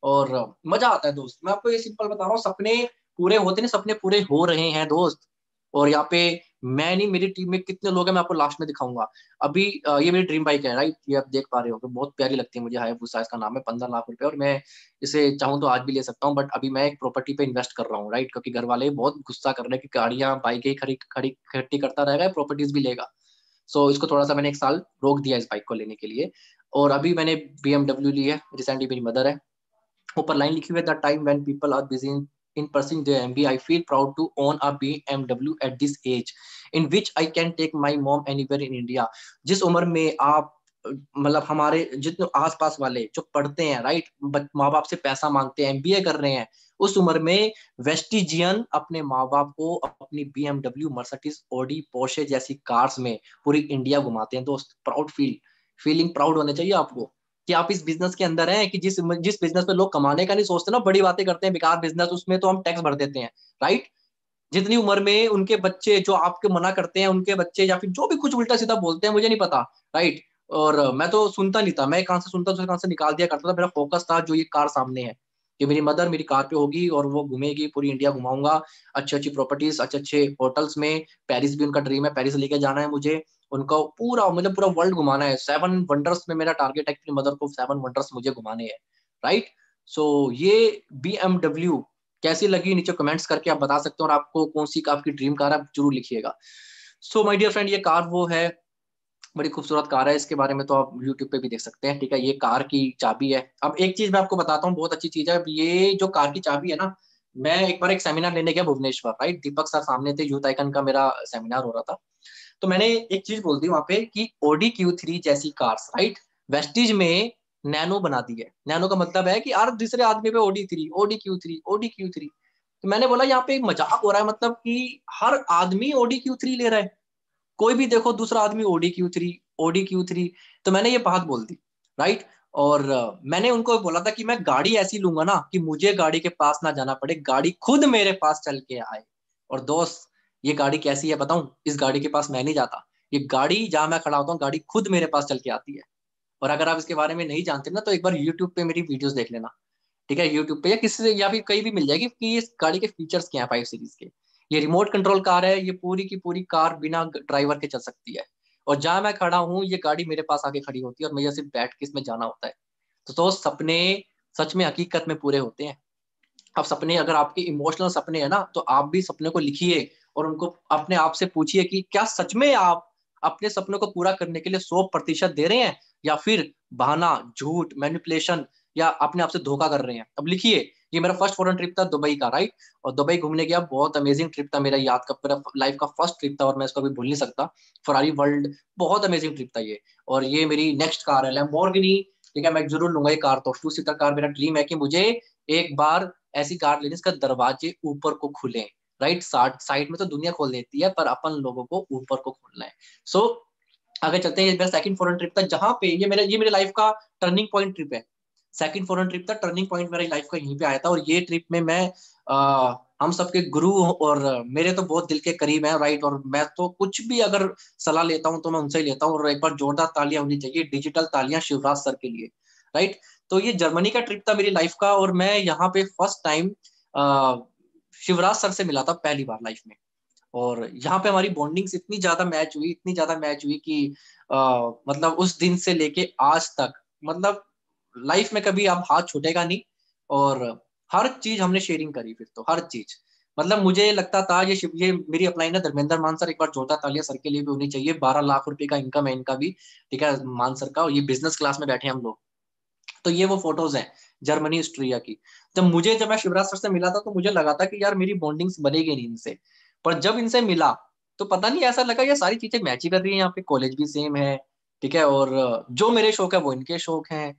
S1: और मजा आता है दोस्त। मैं आपको ये सिंपल बता रहा हूँ, सपने पूरे होते नहीं, सपने पूरे हो रहे हैं दोस्त। और यहाँ पे मैं नहीं, मेरी टीम में कितने लोग हैं मैं आपको लास्ट में दिखाऊंगा। अभी ये मेरी ड्रीम बाइक है, राइट। ये आप देख पा रहे हो, बहुत प्यारी लगती है मुझे, हायाबुसा इसका नाम है, 15 लाख रुपए। और मैं इसे चाहूँ तो आज भी ले सकता हूँ, बट अभी मैं एक प्रॉपर्टी पे इन्वेस्ट कर रहा हूँ, राइट। क्योंकि घर वाले बहुत गुस्सा कर रहे हैं कि गाड़ियां बाइकें खड़ी खड़ी इकट्ठी करता रहेगा, प्रॉपर्टीज भी लेगा। इसको थोड़ा सा मैंने एक साल रोक दिया इस बाइक को लेने के लिए। और अभी मैंने BMW ली है रिसेंटली, मेरी मदर है। ऊपर लाइन लिखी हुई है, the time when people are busy in pursuing their MBA, I feel proud to own a BMW at this age, in which I can take my mom anywhere in India. जिस उम्र में आप, मतलब हमारे जितने आसपास वाले जो पढ़ते हैं, राइट, माँ बाप से पैसा मांगते हैं, MBA कर रहे हैं, उस उम्र में वेस्टिजियन अपने माँ बाप को अपनी BMW, मर्सिडीज, ऑडी, पोर्शे जैसी कार्स में पूरी इंडिया घुमाते हैं दोस्त। प्राउड फीलिंग प्राउड होना चाहिए आपको कि आप इस बिजनेस के अंदर हैं, कि जिस जिस बिजनेस में लोग कमाने का नहीं सोचते ना, बड़ी बातें करते हैं, बेकार बिजनेस, उसमें तो हम टैक्स भर देते हैं, राइट। जितनी उम्र में उनके बच्चे जो आपके मना करते हैं, उनके बच्चे या फिर जो भी कुछ उल्टा सीधा बोलते हैं, मुझे नहीं पता, राइट। और मैं तो सुनता नहीं था, मैं कहाँ से सुनता था, कहाँ से निकाल दिया करता था। मेरा फोकस था जो ये कार सामने है, कि मेरी मदर मेरी कार पे होगी और वो घूमेगी, पूरी इंडिया घुमाऊंगा, अच्छी अच्छी प्रॉपर्टीज, अच्छे अच्छे होटल्स में। पेरिस भी उनका ड्रीम है, पेरिस लेके जाना है मुझे उनको, पूरा मतलब पूरा वर्ल्ड घुमाना है। 7 वंडर्स में मेरा टारगेट है कि मदर को 7 वंडर्स मुझे घुमाने हैं, राइट। ये BMW कैसी लगी, नीचे कमेंट्स करके आप बता सकते हो। और आपको कौन सी आपकी ड्रीम कार है, आप जरूर लिखिएगा। माय डियर फ्रेंड, ये कार वो है, बड़ी खूबसूरत कार है। इसके बारे में तो आप यूट्यूब पे भी देख सकते हैं, ठीक है। ये कार की चाबी है। अब एक चीज मैं आपको बताता हूँ, बहुत अच्छी चीज है। ये जो कार की चाबी है ना, मैं एक बार एक सेमिनार लेने गया भुवनेश्वर, राइट। दीपक सर सामने थे, यूथ आइकन का मेरा सेमिनार हो रहा था। तो मैंने एक चीज बोल दी वहां पे कि Audi Q3 जैसी कार्स, राइट, वेस्टीज में नैनो बना दी है। नैनो का मतलब है कि यार दूसरे आदमी पे Audi Q3 तो मैंने बोला यहाँ पे एक मजाक हो रहा है, मतलब कि हर आदमी Audi Q3 ले रहा है, कोई भी देखो दूसरा आदमी Audi Q3। तो मैंने ये बात बोल दी, राइट। और मैंने उनको बोला था कि मैं गाड़ी ऐसी लूंगा ना कि मुझे गाड़ी के पास ना जाना पड़े, गाड़ी खुद मेरे पास चल के आए। और दोस्त, ये गाड़ी कैसी है बताऊं? इस गाड़ी के पास मैं नहीं जाता, ये गाड़ी जहां मैं खड़ा होता हूँ, गाड़ी खुद मेरे पास चल के आती है। और अगर आप इसके बारे में नहीं जानते ना, तो एक बार यूट्यूब पे मेरी वीडियोस देख लेना, ठीक है। यूट्यूब पे या किसी से या फिर कहीं भी मिल जाएगी कि इस गाड़ी के फीचर्स क्या है 5 सीरीज के। ये रिमोट कंट्रोल कार है, ये पूरी की पूरी कार बिना ड्राइवर के चल सकती है। और जहां मैं खड़ा हूँ, ये गाड़ी मेरे पास आके खड़ी होती है, और मुझे सिर्फ बैठ के इसमें जाना होता है। तो सपने सच में हकीकत में पूरे होते हैं। अब सपने, अगर आपके इमोशनल सपने हैं ना, तो आप भी सपने को लिखिए और उनको अपने आप से पूछिए कि क्या सच में आप अपने सपनों को पूरा करने के लिए 100% दे रहे हैं, या फिर बहाना, झूठ, मैनिपुलेशन, या अपने आप से धोखा कर रहे हैं। अब लिखिए। ये मेरा फर्स्ट फॉरेन ट्रिप था दुबई का, राइट। और दुबई घूमने गया, बहुत अमेजिंग ट्रिप था मेरा, याद का मेरा लाइफ का फर्स्ट ट्रिप था, और मैं इसको कभी भूल नहीं सकता। फरारी वर्ल्ड, बहुत अमेजिंग ट्रिप था ये। और ये मेरी नेक्स्ट कार है लैम्बोर्गिनी ठीक है, मैं जरूर लूंगा ये कार, तो 2 सीटर कार मेरा ड्रीम है कि मुझे एक बार ऐसी कार लेनी जिसका दरवाजे ऊपर को खुले, राइट। साइड में तो दुनिया खोल देती है, पर अपन लोगों को ऊपर को खोलना है। सो आगे चलते हैं। ये मेरा सेकंड फॉरेन ट्रिप था, जहां पे ये मेरे लाइफ का टर्निंग पॉइंट ट्रिप है। सेकंड फॉरेन ट्रिप था, टर्निंग पॉइंट मेरी लाइफ का यहीं पे आया था। और ये ट्रिप में मैं हम सबके गुरु और मेरे तो बहुत दिल के करीब है, राइट। और मैं तो कुछ भी अगर सलाह लेता हूँ तो मैं उनसे ही लेता हूँ। और एक बार जोरदार तालियां होनी चाहिए, डिजिटल तालियां शिवराज सर के लिए, राइट। तो ये जर्मनी का ट्रिप था मेरी लाइफ का, और मैं यहाँ पे फर्स्ट टाइम शिवराज सर से मिला था पहली बार लाइफ में। और यहाँ पे हमारी बॉन्डिंग्स इतनी ज्यादा मैच हुई, इतनी ज्यादा मैच हुई कि मतलब उस दिन से लेके आज तक, मतलब लाइफ में कभी अब हाथ छूटेगा नहीं। और हर चीज हमने शेयरिंग करी, फिर तो हर चीज। मतलब मुझे लगता था ये मेरी अपलाइन है धर्मेंद्र मान सर, एक बार जोरदार तालियां सर के लिए भी होनी चाहिए। 12 लाख रुपए का इनकम है इनका भी, ठीक है, मान सर का। और ये बिजनेस क्लास में बैठे हैं हम लोग। तो ये वो फोटोज हैं जर्मनी ऑस्ट्रिया की। जब मैं शिवराज सर से मिला था तो मुझे लगा था कि यार मेरी बॉन्डिंग्स बनेगी नहीं इनसे। पर जब इनसे मिला तो पता नहीं ऐसा लगा ये सारी चीजें मैच ही कर रही है, यहाँ पे कॉलेज भी सेम है, ठीक है। और जो मेरे शौक है वो इनके शौक हैं,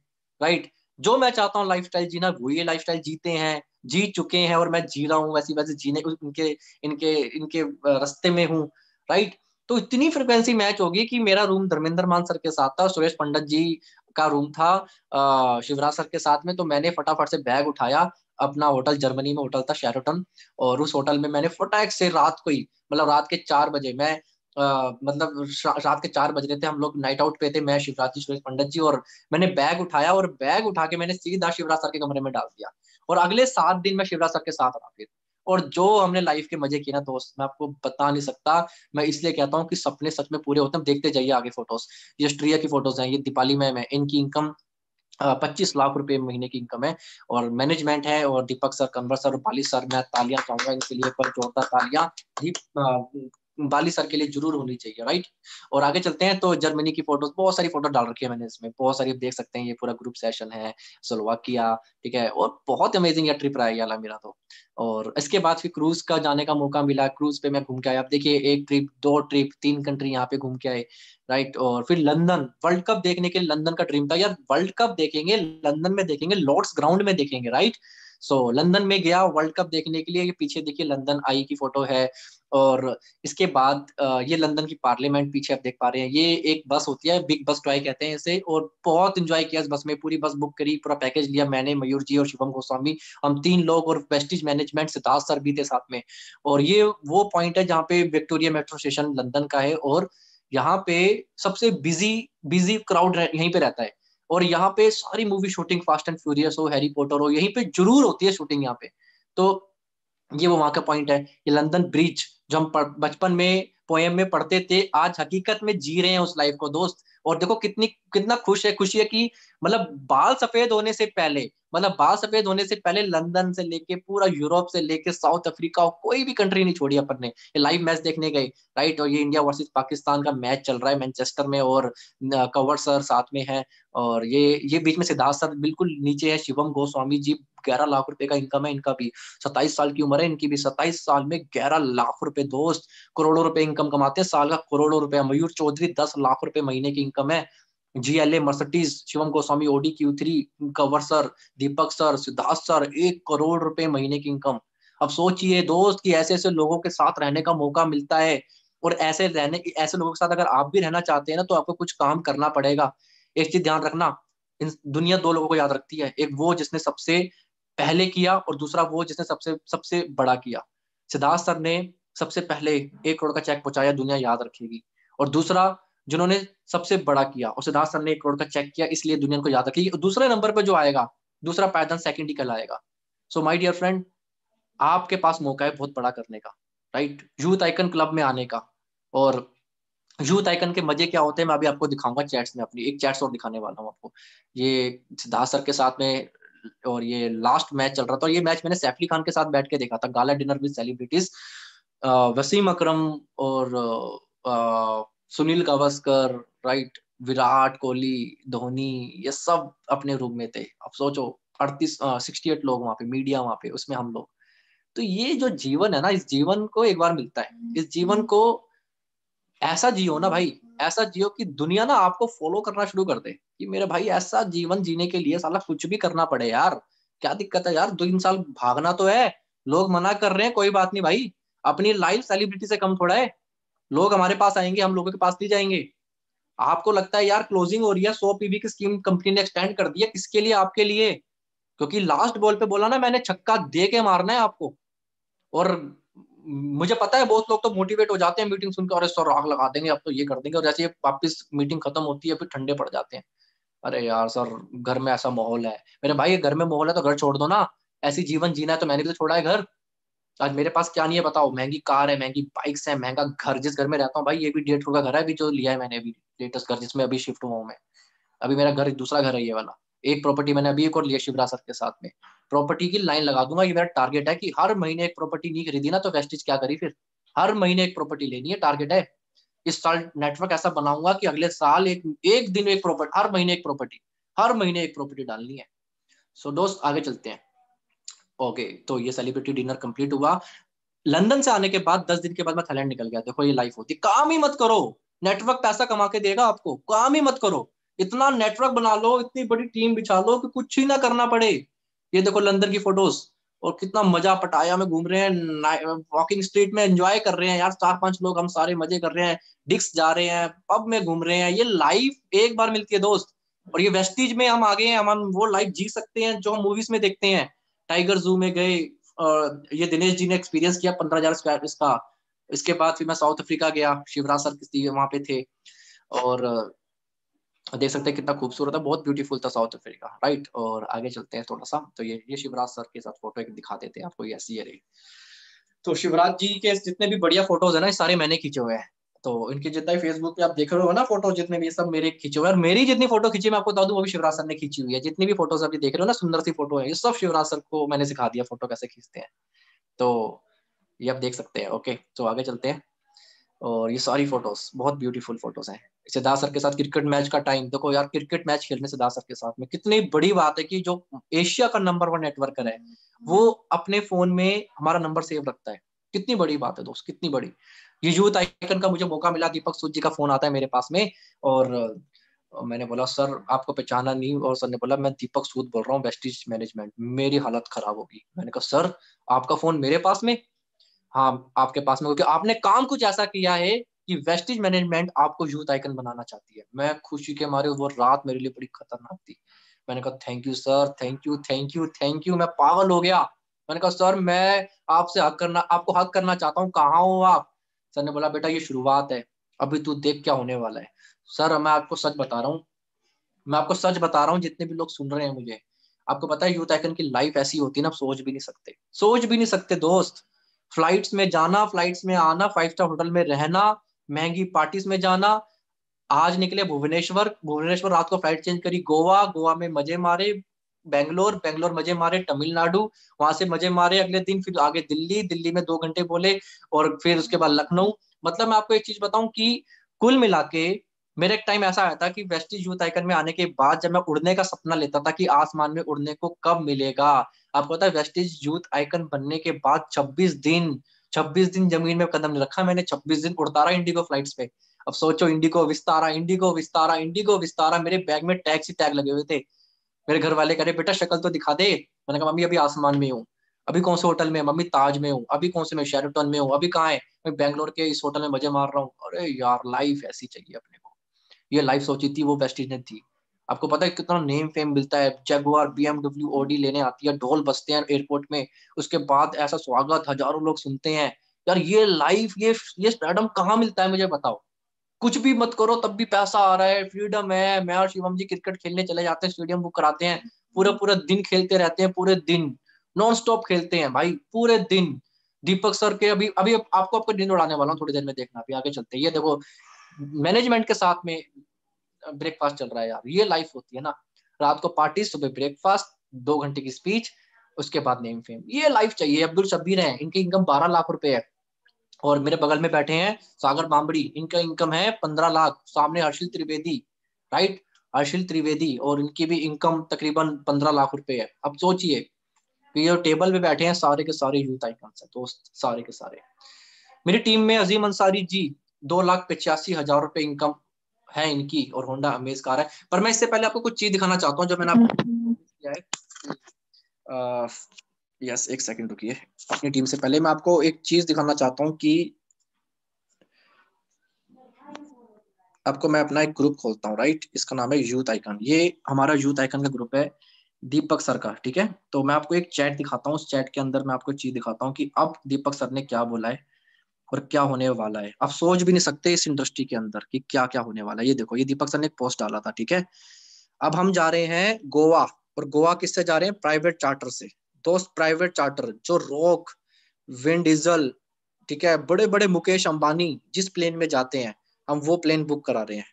S1: राइट। जो मैं चाहता हूँ लाइफस्टाइल जीना, वो ये लाइफस्टाइल जीते हैं, जी चुके हैं। और मैं जी रहा हूँ वैसी वैसे जीने इनके इनके इनके रास्ते में हूँ, राइट। तो इतनी फ्रिक्वेंसी मैच होगी कि मेरा रूम धर्मेंद्र मान सर के साथ था, सुरेश पंडित जी का रूम था शिवराज सर के साथ में। तो मैंने फटाफट से बैग उठाया, अपना होटल, जर्मनी में होटल था शेराटन, और उस होटल में मैंने फटाक से रात को ही, मतलब रात के 4 बजे मैं मतलब रात के 4 बज रहे थे, हम लोग नाइट आउट पे थे, मैं शिवराज जी सुरेश पंडित जी। और मैंने बैग उठाया और बैग उठा के मैंने सीधा शिवराज सर के कमरे में डाल दिया। और अगले 7 दिन मैं शिवराज सर के साथ रहा फिर। और जो हमने लाइफ के मजे किए ना दोस्त, मैं आपको बता नहीं सकता। मैं इसलिए कहता हूँ कि सपने सच में पूरे होते हैं। देखते जाइए आगे फोटोज, ये ऑस्ट्रिया की फोटोज हैं, ये दीपाली मैम है, इनकी इनकम 25 लाख रुपए महीने की इनकम है। और मैनेजमेंट है। और दीपक सर, कन्वर सर और बाली सर, मैं तालियां चाहूंगा इनके लिए, पर जोरदार तालियां बाली सर के लिए जरूर होनी चाहिए, राइट। और आगे चलते हैं। तो जर्मनी की फोटोज, बहुत सारी फोटो डाल रखी है मैंने इसमें, बहुत सारी, देख सकते हैं। ये पूरा ग्रुप सेशन है, स्लोवाकिया, ठीक है। और बहुत अमेजिंग ट्रिप रहा है ये वाला मेरा तो। और इसके बाद फिर क्रूज का जाने का मौका मिला, क्रूज पे मैं घूम के आया। आप देखिए, एक ट्रिप, 2 ट्रिप, 3 कंट्री यहाँ पे घूम के आए, राइट। और फिर लंदन, वर्ल्ड कप देखने के लिए लंदन का ड्रीम था यार। वर्ल्ड कप देखेंगे लंदन में, देखेंगे लॉर्ड्स ग्राउंड में देखेंगे, राइट। सो लंदन में गया वर्ल्ड कप देखने के लिए। ये पीछे देखिए लंदन आई की फोटो है। और इसके बाद ये लंदन की पार्लियामेंट पीछे आप देख पा रहे हैं। ये एक बस होती है, बिग बस टॉय कहते हैं इसे। और बहुत इंजॉय किया इस बस में, पूरी बस बुक करी, पूरा पैकेज लिया मैंने, मयूर जी और शिवम गोस्वामी, हम 3 लोग। और वेस्टिज मैनेजमेंट सिद्धार्थ सर भी थे साथ में। और ये वो पॉइंट है जहाँ पे विक्टोरिया मेट्रो स्टेशन लंदन का है। और यहाँ पे सबसे बिजी बिजी क्राउड यहीं पे रहता है। और यहाँ पे सारी movie shooting, fast and furious हो, हैरी पॉटर हो, यहीं पे जरूर होती है शूटिंग यहाँ पे। तो ये वो वहां का पॉइंट है। ये लंदन ब्रिज, जो हम बचपन में पोएम में पढ़ते थे, आज हकीकत में जी रहे हैं उस लाइफ को दोस्त। और देखो कितना खुशी है कि मतलब बाल सफेद होने से पहले, मतलब बाल सफेद होने से पहले लंदन से लेके पूरा यूरोप से लेके साउथ अफ्रीका, कोई भी कंट्री नहीं छोड़ी अपन ने। ये लाइव मैच देखने गए, राइट। और ये इंडिया वर्सेस पाकिस्तान का मैच चल रहा है मैनचेस्टर में, और कंवर सर साथ में है। और ये बीच में सिद्धार्थ सर बिल्कुल नीचे है, शिवम गोस्वामी जी, 11 लाख रुपए का इनकम है इनका भी। 27 साल की उम्र है इनकी भी, 27 साल में 11 लाख रुपए दोस्त, करोड़ों रुपए इनकम कमाते हैं साल का, करोड़ों रुपए। मयूर चौधरी 10 लाख रुपए महीने की इनकम है। GLA Mercedes, Shivam Goswami OD Q3, Kanwar sir, Deepak sir, Siddharth sir, 1 crore रुपए महीने की इनकम। अब सोचिए दोस्त कि ऐसे ऐसे लोगों के साथ रहने का मौका मिलता है। और ऐसे लोगों के साथ अगर आप भी रहना चाहते हैं ना, तो आपको कुछ काम करना पड़ेगा। एक चीज ध्यान रखना, दुनिया 2 लोगों को याद रखती है, एक वो जिसने सबसे पहले किया, और दूसरा वो जिसने सबसे सबसे बड़ा किया। सिद्धार्थ सर ने सबसे पहले 1 करोड़ का चेक पहुंचाया, दुनिया याद रखेगी। और दूसरा, जिन्होंने सबसे बड़ा किया, और सिद्धार्थ सर ने 1 करोड़ का चेक किया, इसलिए दुनिया को याद रखेगी। दूसरे नंबर पर जो आएगा, दूसरा पायदान सेकंड ही कहलाएगा। सो माय डियर फ्रेंड, आपके पास मौका है बहुत बड़ा करने का, राइट, यूथ आइकन क्लब में आने का। और यूथ आइकन के मजे क्या होते हैं मैं अभी आपको दिखाऊंगा चैट्स में, अपनी एक चैट्स और दिखाने वाला हूँ आपको। ये सिद्धार्थ सर के साथ में, और ये लास्ट मैच चल रहा था। और ये मैच मैंने सैफ अली खान के साथ बैठ के देखा था, gala dinner with celebrities. Wasim Akram और सुनील गावस्कर, राइट, विराट कोहली, धोनी, ये सब अपने रूम में थे। अब सोचो, 68 लोग वहां पे, मीडिया वहां पे, उसमें हम लोग। तो ये जो जीवन है ना, इस जीवन को एक बार मिलता है, इस जीवन को ऐसा जियो ना भाई, ऐसा जियो कि दुनिया ना आपको फॉलो करना शुरू कर दे। कि मेरे भाई ऐसा जीवन जीने के लिए साला कुछ भी करना पड़े यार, क्या दिक्कत है यार, 2 3 साल भागना तो है। लोग मना कर रहे हैं, कोई बात नहीं भाई, अपनी लाइफ सेलिब्रिटी से कम थोड़ा है। लोग हमारे पास आएंगे, हम लोगों के पास नहीं जाएंगे। आपको लगता है यार क्लोजिंग हो रही है, 100 पीवी की स्कीम कंपनी ने एक्सटेंड कर दी है, किसके लिए? आपके लिए। क्योंकि लास्ट बॉल पे बोला ना मैंने, छक्का दे के मारना है आपको। और मुझे पता है बहुत लोग तो मोटिवेट हो जाते हैं मीटिंग सुनकर, अरे सर आग लगा देंगे अब तो, ये कर देंगे, और जैसे ये वापस मीटिंग खत्म होती है फिर ठंडे पड़ जाते हैं। अरे यार सर, घर में ऐसा माहौल है। मेरे भाई घर में माहौल है तो घर छोड़ दो ना। ऐसी जीवन जीना है तो मैंने भी तो छोड़ा है घर। आज मेरे पास क्या नहीं है बताओ, महंगी कार है, महंगी बाइक्स है, महंगा घर, जिस घर में रहता हूँ भाई ये भी 1.5 करोड़ का घर है अभी जो लिया है मैंने, अभी लेटेस्ट घर जिसमें अभी शिफ्ट हुआ हूँ मैं। अभी मेरा घर दूसरा घर है ये वाला। एक प्रॉपर्टी मैंने अभी एक और लिया शिवराज सर के साथ में। प्रॉपर्टी की लाइन लगा दूंगा, ये मेरा टारगेट है कि हर महीने एक प्रॉपर्टी नहीं खरीदी ना तो वेस्टिज क्या करी फिर। हर महीने एक प्रॉपर्टी लेनी है, टारगेट है। इस साल नेटवर्क ऐसा बनाऊंगा कि अगले साल एक एक दिन एक प्रॉपर्टी, हर महीने एक प्रॉपर्टी, हर महीने एक प्रॉपर्टी डालनी है। सो दोस्त आगे चलते हैं। ओके, तो ये सेलिब्रिटी डिनर कंप्लीट हुआ। लंदन से आने के बाद 10 दिन के बाद मैं थाईलैंड निकल गया। देखो ये लाइफ होती है, काम ही मत करो। नेटवर्क पैसा कमा के देगा आपको, काम ही मत करो। इतना नेटवर्क बना लो, इतनी बड़ी टीम बिछा लो कि कुछ ही ना करना पड़े। ये देखो लंदन की फोटोज, और कितना मजा, पटाया में घूम रहे हैं, वॉकिंग स्ट्रीट में एंजॉय कर रहे हैं यार, 4 5 लोग हम सारे मजे कर रहे हैं। डिक्स जा रहे हैं, पब में घूम रहे हैं। ये लाइफ एक बार मिलती है दोस्त। और ये वेस्टीज में हम आगे हैं, हम वो लाइफ जी सकते हैं जो हम मूवीज में देखते हैं। टाइगर जू में गए, ये दिनेश जी ने एक्सपीरियंस किया 15,000 स्क्वायर इसका। इसके बाद फिर मैं साउथ अफ्रीका गया, शिवराज सर किसी वहां पे थे। और देख सकते हैं कितना खूबसूरत है, बहुत ब्यूटीफुल था साउथ अफ्रीका, राइट। और आगे चलते हैं थोड़ा सा, तो ये शिवराज सर के साथ फोटो एक दिखा देते हैं आपको, ये ऐसी है रही। तो शिवराज जी के जितने भी बढ़िया फोटोज है ना, ये सारे मैंने खींचे हुए हैं। तो इनके जितना भी फेसबुक पे आप देख रहे हो ना फोटो, जितने भी, ये सब मेरे खींचे हुए हैं। और मेरी जितनी फोटो खींची मैं आपको बता दूं वो भी शिवराज सर ने खींची हुई है। जितनी भी फोटोज अभी देख रहे हो ना, सुंदर सी फोटो है, ये सब शिवराज सर को मैंने सिखा दिया फोटो कैसे खींचते हैं। तो ये आप देख सकते हैं। ओके, तो आगे चलते हैं। और ये सारी फोटोज बहुत ब्यूटीफुल फोटोज हैं। सिद्धार्थ सर के साथ क्रिकेट मैच का टाइम देखो यार, क्रिकेट मैच खेलने सिद्धार्थ सर के साथ में कितनी बड़ी बात है कि जो एशिया का नंबर 1 नेटवर्कर है वो अपने फोन में हमारा नंबर सेव रखता है। कितनी बड़ी बात है दोस्त, कितनी बड़ी। ये यूथ आइकन का मुझे मौका मिला, दीपक सूद जी का फोन आता है मेरे पास में। और मैंने बोला सर आपको पहचाना नहीं, और सर ने बोला मैं दीपक सूद बोल रहा हूँ, वेस्टिज मैनेजमेंट। मेरी हालत खराब होगी। मैंने कहा सर आपका फोन मेरे पास में? हाँ आपके पास में, क्योंकि आपने काम कुछ ऐसा किया है कि वेस्टिज मैनेजमेंट आपको यूथ आइकन बनाना चाहती है। मैं खुशी के मारे, वो रात मेरे लिए बड़ी खतरनाक थी। मैंने कहा thank you sir, thank you thank you thank you, मैं पागल हो गया। मैंने कहा सर मैं आपसे हक करना, आपको हक करना चाहता हूँ, कहाँ हो आप? सर ने बोला बेटा ये शुरुआत है, अभी तू देख क्या होने वाला है। सर मैं आपको सच बता रहा हूँ, मैं आपको सच बता रहा हूँ, जितने भी लोग सुन रहे हैं मुझे, आपको पता है यूथ आइकन की लाइफ ऐसी होती है ना, आप सोच भी नहीं सकते, सोच भी नहीं सकते दोस्त। फ्लाइट्स में जाना, फ्लाइट्स में आना, 5 स्टार होटल में रहना, महंगी पार्टीज में जाना। आज निकले भुवनेश्वर, भुवनेश्वर रात को फ्लाइट चेंज करी गोवा, गोवा में मजे मारे, बेंगलोर, बेंगलोर मजे मारे तमिलनाडु, वहां से मजे मारे अगले दिन, फिर आगे दिल्ली, दिल्ली में 2 घंटे बोले, और फिर उसके बाद लखनऊ। मतलब मैं आपको एक चीज बताऊं कि कुल मिला के मेरा एक टाइम ऐसा आया था कि वेस्टिज यूथ आइकन में आने के बाद जब मैं उड़ने का सपना लेता था कि आसमान में उड़ने को कब मिलेगा। आपको पता है वेस्टिज यूथ आइकन बनने के बाद 26 दिन, 26 दिन जमीन में कदम नहीं रखा मैंने, 26 दिन उड़ता रहा इंडिगो फ्लाइट्स पे। अब सोचो, Indigo Vistara, Indigo Vistara, Indigo Vistara, मेरे बैग में टैक्सी टैग लगे हुए थे। मेरे घर वाले कह रहे बेटा शक्ल तो दिखा दे। मैंने कहा मम्मी अभी आसमान में हूँ। अभी कौन से होटल में? मम्मी ताज में हूँ। अभी कौन से में? शेराटन में हूँ। अभी कहाँ है? मैं बैंगलोर के इस होटल में मजे मार रहा हूँ। अरे यार लाइफ ऐसी चाहिए अपने को। ये लाइफ सोची थी वो वेस्टिज ने थी। आपको पता है कितना नेम फेम मिलता है, जगुआर बीएमडब्ल्यू ऑडी लेने आती है, ढोल बजते हैं एयरपोर्ट में, उसके बाद ऐसा स्वागत, हजारों लोग सुनते हैं। यार ये लाइफ, ये स्टारडम कहाँ मिलता है मुझे बताओ। कुछ भी मत करो तब भी पैसा आ रहा है, फ्रीडम है। मैं और शिवम जी क्रिकेट खेलने चले जाते हैं, स्टेडियम बुक कराते हैं, पूरा पूरा दिन खेलते रहते हैं, पूरे दिन नॉन स्टॉप खेलते हैं भाई, पूरे दिन। दीपक सर के अभी अभी आपको आपको नींद उड़ाने वाला हूँ थोड़ी देर में, देखना अभी आगे चलते हैं। ये देखो मैनेजमेंट के साथ में ब्रेकफास्ट चल रहा है यार, ये लाइफ होती है ना। रात को पार्टी, सुबह ब्रेकफास्ट, 2 घंटे की स्पीच, उसके बाद नेम फेम, ये लाइफ चाहिए। अब्दुल शब्बीर हैं, इनकी इनकम 12 लाख रुपए है। और मेरे बगल में बैठे हैं सागर बामबड़ी, इनका इनकम है 15 लाख। सामने हर्षिल त्रिवेदी, राइट, हर्षिल त्रिवेदी, और इनकी भी इनकम तकरीबन 15 लाख रुपए है। अब सोचिए कि ये टेबल पे बैठे हैं सारे के सारे यूथ आइकन्स है दोस्त, सारे के सारे। मेरी टीम में अजीम अंसारी जी, 2,85,000 रुपए इनकम है इनकी, और होंडा अमेज कार है। पर मैं इससे पहले आपको कुछ चीज दिखाना चाहता हूँ जो मैंने आपको किया है। यस, एक सेकंड रुकिए। अपनी टीम से पहले मैं आपको एक चीज दिखाना चाहता हूँ कि आपको मैं अपना एक ग्रुप खोलता हूँ, राइट। इसका नाम है यूथ आइकन। ये हमारा यूथ आइकन का ग्रुप है, दीपक सर का, ठीक है। तो मैं आपको एक चैट दिखाता हूँ, उस चैट के अंदर मैं आपको एक चीज दिखाता हूँ कि अब दीपक सर ने क्या बोला है और क्या होने वाला है। आप सोच भी नहीं सकते इस इंडस्ट्री के अंदर कि क्या क्या होने वाला है। ये देखो, ये दीपक सर ने एक पोस्ट डाला था, ठीक है। अब हम जा रहे हैं गोवा, और गोवा किससे जा रहे हैं? प्राइवेट चार्टर से। दोस्त, प्राइवेट चार्टर जो रॉक, विन डीजल, ठीक है, बड़े बड़े मुकेश अंबानी जिस प्लेन में जाते हैं, हम वो प्लेन बुक करा रहे हैं।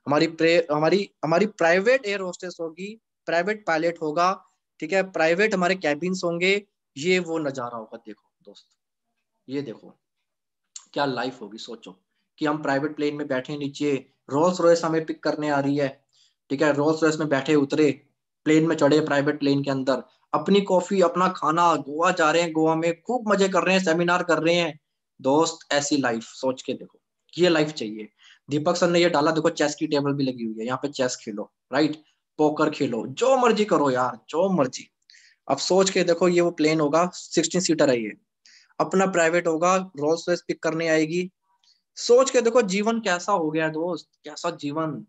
S1: हमारी प्राइवेट एयर होस्टेस होगी, प्राइवेट पायलट होगा, ठीक है, प्राइवेट हमारे कैबिन्स होंगे। ये वो नजारा होगा। देखो दोस्त, ये देखो क्या लाइफ होगी। सोचो कि हम प्राइवेट प्लेन में बैठे, नीचे रोल्स रॉयस हमें पिक करने आ रही है, ठीक है, रोल्स रॉयस में बैठे, उतरे, प्लेन में चढ़े, प्राइवेट प्लेन के अंदर, अपनी कॉफी अपना खाना, गोवा जा रहे हैं, गोवा में खूब मजे कर रहे हैं, सेमिनार कर रहे हैं। दोस्त, ऐसी लाइफ सोच के देखो, ये लाइफ चाहिए। दीपक सर ने ये डाला, देखो चेस की टेबल भी लगी हुई है, यहाँ पे चेस खेलो, राइट, पोकर खेलो, जो मर्जी करो यार, जो मर्जी। अब सोच के देखो, ये वो प्लेन होगा, 16 सीटर है ये, अपना प्राइवेट होगा, रोल्स रॉयस पिक करने आएगी। सोच के देखो जीवन कैसा हो गया दोस्त, कैसा जीवन,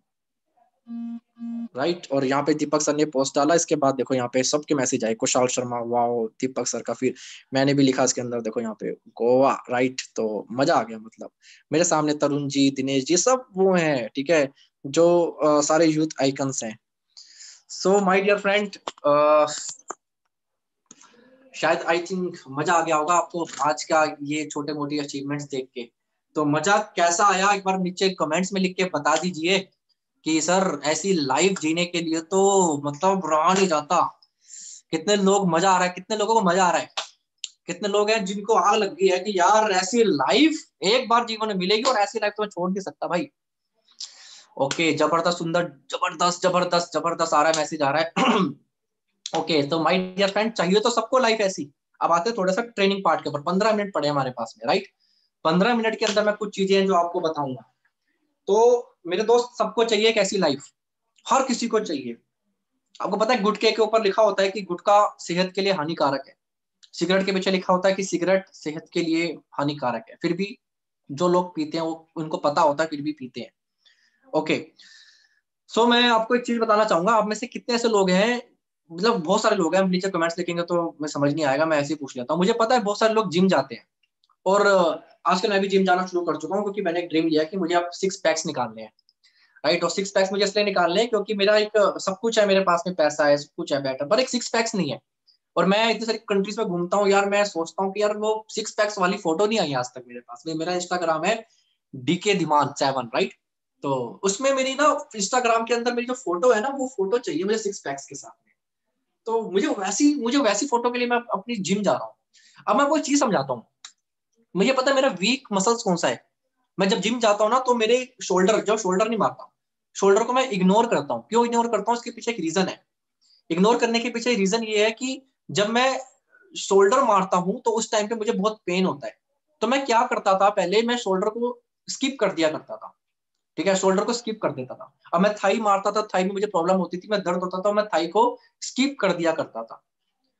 S1: राइट। और यहाँ पे दीपक सर ने पोस्ट डाला, इसके बाद देखो यहाँ पे सबके मैसेज आए, कुशाल शर्मा, वाओ, दीपक सर का। फिर मैंने भी लिखा इसके अंदर, देखो यहाँ पे गोवा, राइट। तो मजा आ गया, मतलब मेरे सामने तरुण जी, दिनेश जी, सब वो हैं, ठीक है, जो सारे यूथ आइकन्स हैं। सो माय डियर फ्रेंड, शायद आई थिंक मजा आ गया होगा आपको आज का ये छोटे मोटे अचीवमेंट्स देख के। तो मजा कैसा आया, एक बार नीचे कमेंट्स में लिख के बता दीजिए कि सर ऐसी लाइफ जीने के लिए तो मतलब रहा नहीं जाता। कितने लोग मजा आ रहा है, कितने लोगों को मजा आ रहा है, कितने लोग हैं जिनको आग लग गई है कि यार ऐसी लाइफ एक बार जीवन में मिलेगी और ऐसी लाइफ तो मैं छोड़ नहीं सकता भाई। ओके, जबरदस्त, सुंदर, जबरदस्त जबरदस्त जबरदस्त आ रहा है, मैसेज आ रहा है। ओके, तो माय डियर फ्रेंड, चाहिए तो सबको लाइफ ऐसी। अब आते हैं थोड़ा सा ट्रेनिंग पार्ट के ऊपर। 15 मिनट पड़े हमारे पास में, राइट। 15 मिनट के अंदर मैं कुछ चीजें हैं जो आपको बताऊंगा। तो मेरे दोस्त, सबको चाहिए एक ऐसी लाइफ, हर किसी को चाहिए। आपको पता है गुटखे के ऊपर लिखा होता है कि गुटखा सेहत के लिए हानिकारक है। सिगरेट के पीछे लिखा होता है कि सिगरेट सेहत के लिए हानिकारक है। फिर भी जो लोग पीते हैं, वो उनको पता होता है, फिर भी पीते हैं। ओके, सो मैं आपको एक चीज बताना चाहूंगा। आप में से कितने ऐसे लोग हैं, मतलब बहुत सारे लोग हैं, हम नीचे कमेंट्स लिखेंगे तो मैं समझ नहीं आएगा, मैं ऐसे ही पूछ लेता हूँ। मुझे पता है बहुत सारे लोग जिम जाते हैं, और आजकल मैं भी जिम जाना शुरू कर चुका हूँ, क्योंकि मैंने एक ड्रीम लिया कि मुझे अब 6 पैक्स निकालने हैं, राइट। और 6 पैक्स मुझे इसलिए निकालने हैं क्योंकि मेरा एक सब कुछ है, मेरे पास में पैसा है, सब कुछ है, बेटर, पर एक 6 पैक्स नहीं है। और मैं इतनी सारी कंट्रीज में घूमता हूँ यार, मैं सोचता हूँ कि यार वो 6 पैक्स वाली फोटो नहीं आई आज तक मेरे पास में। मेरा इंस्टाग्राम है डीके धीमान 7, राइट। तो उसमें मेरी ना, इंस्टाग्राम के अंदर मेरी जो फोटो है ना, वो फोटो चाहिए मुझे 6 पैक्स के साथ में। तो मुझे वैसी फोटो के लिए मैं अपनी जिम जा रहा हूँ। अब मैं कोई चीज समझाता हूँ। मुझे पता है मेरा वीक मसल्स कौन सा है। मैं जब जिम जाता हूँ ना, तो मेरे शोल्डर नहीं मारता हूँ। शोल्डर को मैं इग्नोर करता हूँ। क्यों इग्नोर करता हूँ? इसके पीछे एक रीजन है। इग्नोर करने के पीछे रीजन ये है कि जब मैं शोल्डर मारता हूं तो उस टाइम पे मुझे बहुत पेन होता है। तो मैं क्या करता था, पहले मैं शोल्डर को स्किप कर दिया करता था, ठीक है, शोल्डर को स्किप कर देता था। अब मैं थाई मारता था, थाई में मुझे प्रॉब्लम होती थी, मैं दर्द होता था, मैं थाई को स्किप कर दिया करता था।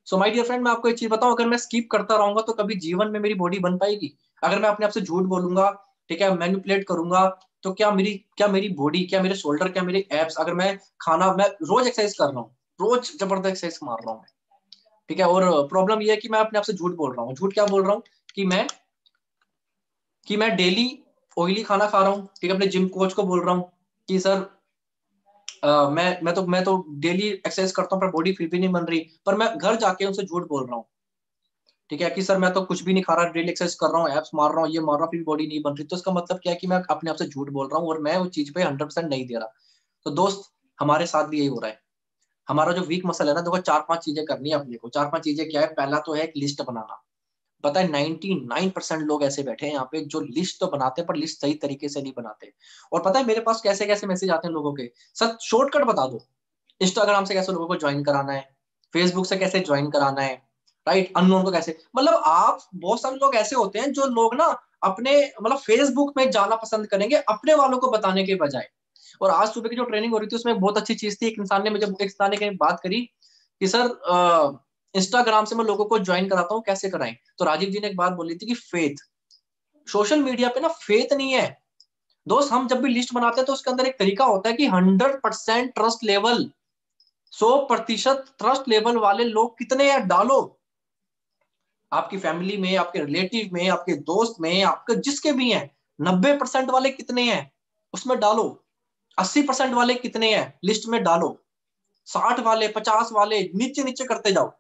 S1: सो माय डियर फ्रेंड, मैं आपको एक चीज बताऊं, अगर मैं स्किप करता रहूंगा तो कभी जीवन में मेरी बॉडी बन पाएगी? अगर मैं अपने आप से झूठ बोलूंगा, ठीक है, मैनिपुलेट करूंगा, तो क्या मेरी बॉडी, क्या मेरे शोल्डर, क्या मेरे एब्स, अगर मैं रोज एक्सरसाइज कर रहा हूँ, रोज जबरदस्त एक्सरसाइज मार रहा हूँ, ठीक है, और प्रॉब्लम ये है कि मैं अपने आप से झूठ बोल रहा हूँ। झूठ क्या बोल रहा हूँ? कि मैं डेली ऑयली खाना खा रहा हूँ, ठीक है, अपने जिम कोच को बोल रहा हूँ कि सर मैं तो डेली एक्सरसाइज करता हूँ पर बॉडी फिर भी नहीं बन रही, पर मैं घर जाके उनसे झूठ बोल रहा हूँ, ठीक है, कि सर मैं तो कुछ भी नहीं खा रहा, डेली एक्सरसाइज कर रहा हूँ, एप्स मार रहा हूँ, ये मार रहा हूँ, फिर बॉडी नहीं बन रही। तो इसका मतलब क्या है कि मैं अपने आप से झूठ बोल रहा हूँ, और मैं उस चीज पे 100% नहीं दे रहा। तो दोस्त, हमारे साथ भी यही हो रहा है। हमारा जो वीक मसल है ना, देखो 4-5 चीजें करनी है अपने को। 4-5 चीजें क्या है? पहला तो है एक लिस्ट बनाना। पता है 99% लोग ऐसे बैठे हैं यहाँ पे जो लिस्ट तो बनाते हैं, पर लिस्ट सही तरीके से नहीं बनाते। और पता है मेरे पास कैसे कैसे मैसेज आते हैं लोगों के, सर शॉर्टकट बता दो। इंस्टाग्राम से कैसे लोगों को ज्वाइन कराना है, फेसबुक से कैसे ज्वाइन कराना है, राइट, अननोन को कैसे, मतलब आप, बहुत सारे लोग ऐसे होते हैं जो लोग ना अपने, मतलब फेसबुक में जाना पसंद करेंगे अपने वालों को बताने के बजाय। और आज सुबह की जो ट्रेनिंग हो रही थी उसमें बहुत अच्छी चीज थी। एक इंसान ने बात करी कि सर इंस्टाग्राम से मैं लोगों को ज्वाइन कराता हूँ, कैसे कराएं? तो राजीव जी ने एक बात बोली थी कि फेथ, सोशल मीडिया पे ना फेथ नहीं है दोस्त। हम जब भी लिस्ट बनाते हैं तो उसके अंदर एक तरीका होता है कि 100% ट्रस्ट लेवल, 100% ट्रस्ट लेवल वाले लोग कितने हैं डालो। आपकी फैमिली में, आपके रिलेटिव में, आपके दोस्त में, आपके जिसके भी हैं, 90% वाले कितने हैं उसमें डालो। 80% वाले कितने हैं लिस्ट में डालो। 60 वाले, 50 वाले, नीचे नीचे करते जाओ।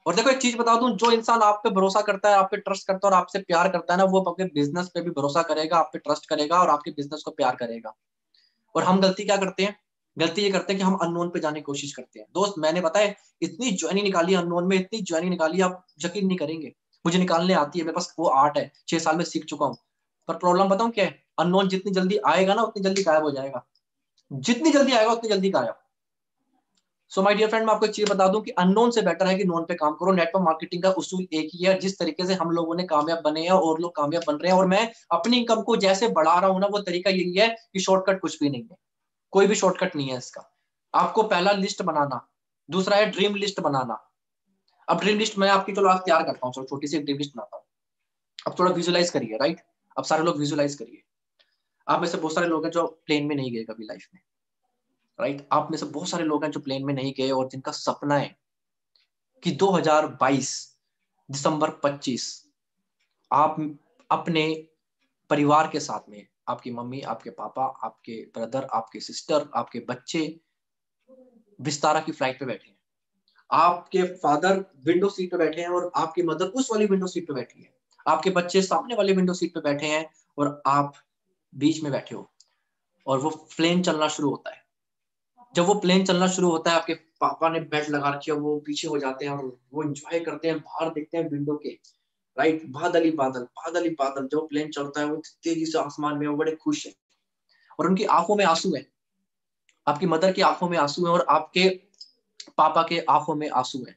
S1: और देखो एक चीज बता दूं, जो इंसान आप पे भरोसा करता है, आप पे ट्रस्ट करता है और आपसे प्यार करता है ना, वो आपके बिजनेस पे भी भरोसा करेगा, आप पे ट्रस्ट करेगा और आपके बिजनेस को प्यार करेगा। और हम गलती क्या करते हैं? गलती ये करते हैं कि हम अननोन पे जाने की कोशिश करते हैं। दोस्त मैंने पता है इतनी ज्वाइनिंग निकाली अननोन में, इतनी ज्वाइनिंग निकाली आप यकीन नहीं करेंगे। मुझे निकालने आती है, मेरे पास वो आर्ट है, 6 साल में सीख चुका हूँ। पर प्रॉब्लम बताऊं क्या है? अननोन जितनी जल्दी आएगा ना उतनी जल्दी गायब हो जाएगा, जितनी जल्दी आएगा उतनी जल्दी गायब। सो माय डियर फ्रेंड, मैं आपको एक चीज बता दूं कि अननोन से बेटर है कि नोन पे काम करो। नेटवर्क मार्केटिंग का उसूल एक ही है। जिस तरीके से हम लोगों ने कामयाब बने हैं और लोग कामयाब बन रहे हैं, और मैं अपनी इनकम को जैसे बढ़ा रहा हूं ना, वो तरीका यही है कि शॉर्टकट कुछ भी नहीं है, कोई भी शॉर्टकट नहीं है इसका। आपको पहला लिस्ट बनाना, दूसरा है ड्रीम लिस्ट बनाना। अब ड्रीम लिस्ट मैं आपकी चलो आज तैयार करता हूँ, चलो छोटी सी ड्रीम लिस्ट बनाता हूँ। अब थोड़ा विजुलाइज करिए, राइट? अब सारे लोग विजुलाइज करिए। आप में से बहुत सारे लोग हैं जो प्लेन में नहीं गए कभी लाइफ में, राइट? आप में से बहुत सारे लोग हैं जो प्लेन में नहीं गए और जिनका सपना है कि 2022 दिसंबर 25 आप अपने परिवार के साथ में, आपकी मम्मी, आपके पापा, आपके ब्रदर, आपके सिस्टर, आपके बच्चे विस्तारा की फ्लाइट पे बैठे हैं। आपके फादर विंडो सीट पे बैठे हैं और आपकी मदर उस वाली विंडो सीट पे बैठी है। आपके बच्चे सामने वाले विंडो सीट पे बैठे हैं और आप बीच में बैठे हो। और वो प्लेन चलना शुरू होता है। जब वो प्लेन चलना शुरू होता है, आपके पापा ने बेल्ट लगा रखी है, वो पीछे हो जाते हैं और वो एंजॉय करते हैं, बाहर देखते हैं विंडो के, राइट? बादल ही बादल, बादल ही बादल। जब प्लेन चलता है वो तेजी से आसमान में, वो बड़े खुश है और उनकी आंखों में आंसू है। आपकी मदर की आंखों में आंसू है और आपके पापा के आंखों में आंसू है,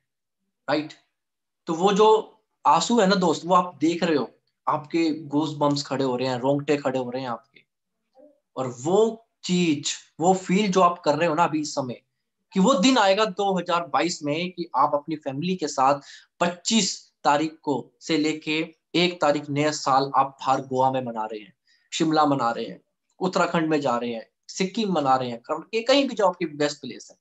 S1: राइट? तो वो जो आंसू है ना दोस्त, वो आप देख रहे हो, आपके गूज बम्स खड़े हो रहे हैं, रोंगटे खड़े हो रहे हैं आपके। और वो चीज, वो फील जो आप कर रहे हो ना अभी इस समय, कि वो दिन आएगा 2022 में कि आप अपनी फैमिली के साथ 25 तारीख को से लेके 1 तारीख नया साल आप बाहर गोवा में मना रहे हैं, शिमला मना रहे हैं, उत्तराखंड में जा रहे हैं, सिक्किम मना रहे हैं, कहीं भी जो आपकी बेस्ट प्लेस है।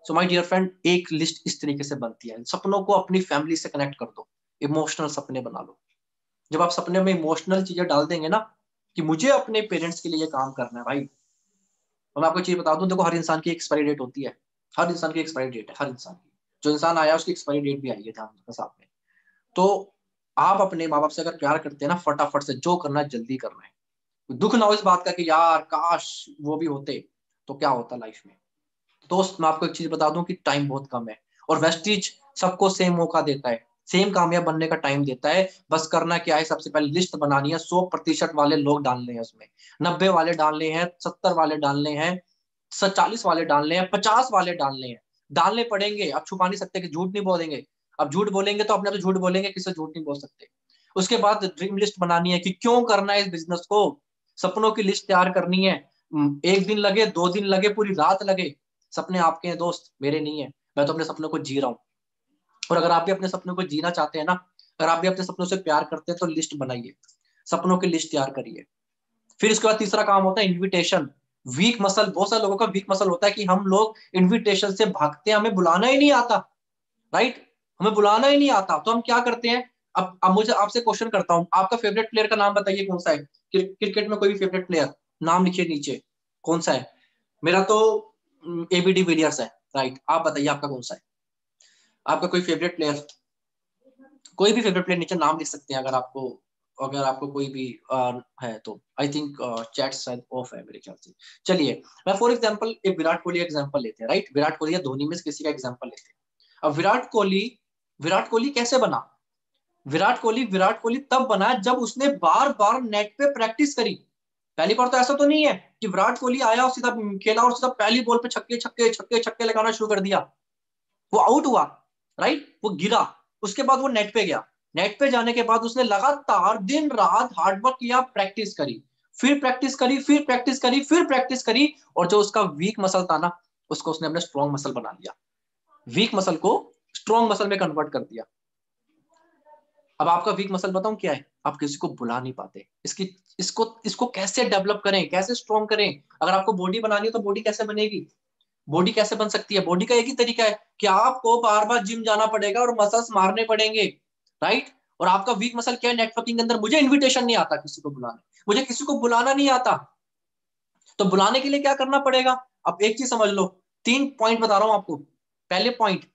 S1: सो माय डियर फ्रेंड, एक लिस्ट इस तरीके से बनती है। सपनों को अपनी फैमिली से कनेक्ट कर दो, इमोशनल सपने बना लो। जब आप सपने में इमोशनल चीजें डाल देंगे ना कि मुझे अपने पेरेंट्स के लिए काम करना है भाई। और मैं आपको चीज बता दूं, देखो हर इंसान की एक्सपायरी डेट होती है, हर इंसान की एक्सपायरी डेट है, हर इंसान की। जो इंसान आया उसकी एक्सपायरी डेट भी आई है, ध्यान रखना साथ में। तो आप अपने माँ बाप से अगर प्यार करते हैं ना, फटाफट से जो करना है जल्दी करना है। दुख ना हो इस बात का कि यार काश वो भी होते तो क्या होता लाइफ में। दोस्त मैं आपको एक चीज बता दूं कि टाइम बहुत कम है और वेस्टीज सबको सेम मौका देता है, सेम कामयाब बनने का टाइम देता है। बस करना क्या है, सबसे पहले लिस्ट बनानी है, 100% वाले लोग डालने हैं उसमें, 90 वाले डालने हैं, 70 वाले डालने हैं, 40 वाले डालने हैं, 50 वाले डालने हैं। डालने पड़ेंगे, आप छुपा नहीं सकते कि झूठ नहीं बोलेंगे। अब झूठ बोलेंगे तो अपने तो झूठ बोलेंगे, किसी झूठ नहीं बोल सकते। उसके बाद ड्रीम लिस्ट बनानी है कि क्यों करना है इस बिजनेस को, सपनों की लिस्ट तैयार करनी है। एक दिन लगे, 2 दिन लगे, पूरी रात लगे, सपने आपके हैं दोस्त, मेरे नहीं है। मैं तो अपने सपनों को जी रहा हूँ। और अगर आप भी अपने सपनों को जीना चाहते हैं ना, अगर आप भी अपने सपनों से प्यार करते हैं तो लिस्ट बनाइए, सपनों की लिस्ट तैयार करिए। फिर इसके बाद तीसरा काम होता है इनविटेशन। वीक मसल, बहुत सारे लोगों का वीक मसल होता है कि हम लोग इनविटेशन से भागते हैं, हमें बुलाना ही नहीं आता, राइट? हमें बुलाना ही नहीं आता तो हम क्या करते हैं? अब मुझे आपसे क्वेश्चन करता हूं, आपका फेवरेट प्लेयर का नाम बताइए कौन सा है? क्रिकेट में कोई भी फेवरेट प्लेयर नाम लिखिए नीचे, कौन सा है? मेरा तो एबीडी विलियर्स है, राइट? आप बताइए आपका कौन सा है? आपका कोई फेवरेट प्लेयर, कोई भी फेवरेट प्लेयर नीचे नाम लिख सकते हैं अगर आपको, अगर आपको कोई भी है तो। आई थिंक चैट शायद ऑफ है मेरे ख्याल से। चलिए, मैं फॉर एग्जांपल एक विराट कोहली एग्जांपल लेते हैं, राइट? विराट कोहली या धोनी में से किसी का एग्जांपल लेते हैं। अब विराट कोहली कैसे बना? विराट कोहली तब बना जब उसने बार बार नेट पे प्रैक्टिस करी। पहली बार तो ऐसा तो नहीं है कि विराट कोहली आया और सीधा खेला और सीधा पहली बॉल पे छक्के छक्के छक्के छक्के लगाना शुरू कर दिया, वो आउट हुआ, राइट? वो गिरा, उसके बाद वो नेट पे गया। नेट पे जाने के बाद उसने लगातार दिन रात हार्डवर्क किया, प्रैक्टिस करी। फिर प्रैक्टिस करी, फिर प्रैक्टिस करी, फिर प्रैक्टिस करी, और जो उसका वीक मसल था ना, उसको उसने अपने स्ट्रॉन्ग मसल बना लिया, वीक मसल को स्ट्रॉन्ग मसल में कन्वर्ट कर दिया। अब आपका वीक मसल बताऊं क्या है? आप किसी को बुला नहीं पाते। इसको इसको कैसे डेवलप करें, कैसे स्ट्रॉन्ग करें? अगर आपको बॉडी बनानी है तो बॉडी कैसे बनेगी? बॉडी कैसे बन सकती है? बॉडी का एक ही तरीका है कि आपको बार बार जिम जाना पड़ेगा और मसल्स मारने पड़ेंगे, राइट? और आपका वीक मसल क्या है? नेटवर्किंग के अंदर मुझे इन्विटेशन नहीं आता किसी को बुलाने, मुझे किसी को बुलाना नहीं आता। तो बुलाने के लिए क्या करना पड़ेगा? अब एक चीज समझ लो, 3 पॉइंट बता रहा हूं आपको। पहले पॉइंट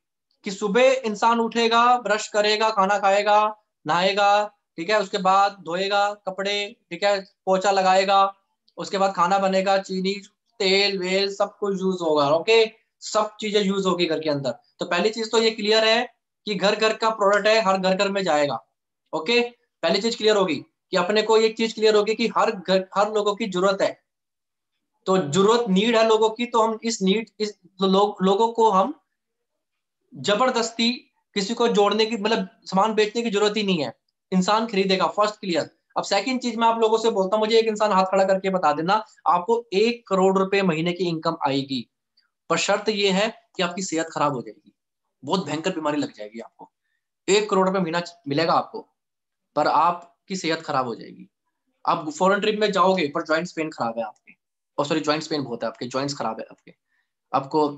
S1: कि सुबह इंसान उठेगा, ब्रश करेगा, खाना खाएगा, नहाएगा, ठीक है, उसके बाद धोएगा कपड़े, ठीक है, पोछा लगाएगा, उसके बाद खाना बनेगा, चीनी, तेल वेल सब कुछ यूज होगा, ओके, सब चीजें यूज होगी घर के अंदर। तो पहली चीज तो ये क्लियर है कि घर घर का प्रोडक्ट है, हर घर घर में जाएगा, ओके। पहली चीज क्लियर होगी कि अपने को एक चीज क्लियर होगी कि हर घर, हर लोगों की जरूरत है। तो जरूरत, नीड है लोगों की, तो हम इस नीड, इस लोगों को हम जबरदस्ती किसी को जोड़ने की, मतलब सामान बेचने की जरूरत ही नहीं है, इंसान खरीदेगा, फर्स्ट क्लियर। अब सेकंड चीज मैं आप लोगों से बोलता हूँ, मुझे एक इंसान हाथ खड़ा करके बता देना, आपको 1 करोड़ रुपए महीने की इनकम आएगी, पर शर्त ये है कि आपकी सेहत खराब हो जाएगी, बहुत भयंकर बीमारी लग जाएगी आपको। 1 करोड़ रुपए महीना मिलेगा आपको, पर आपकी सेहत खराब हो जाएगी। आप फॉरेन ट्रिप में जाओगे पर ज्वाइंट्स पेन खराब है आपके, और सॉरी ज्वाइंट्स पेन बहुत है आपके, ज्वाइंट्स खराब है आपके, आपको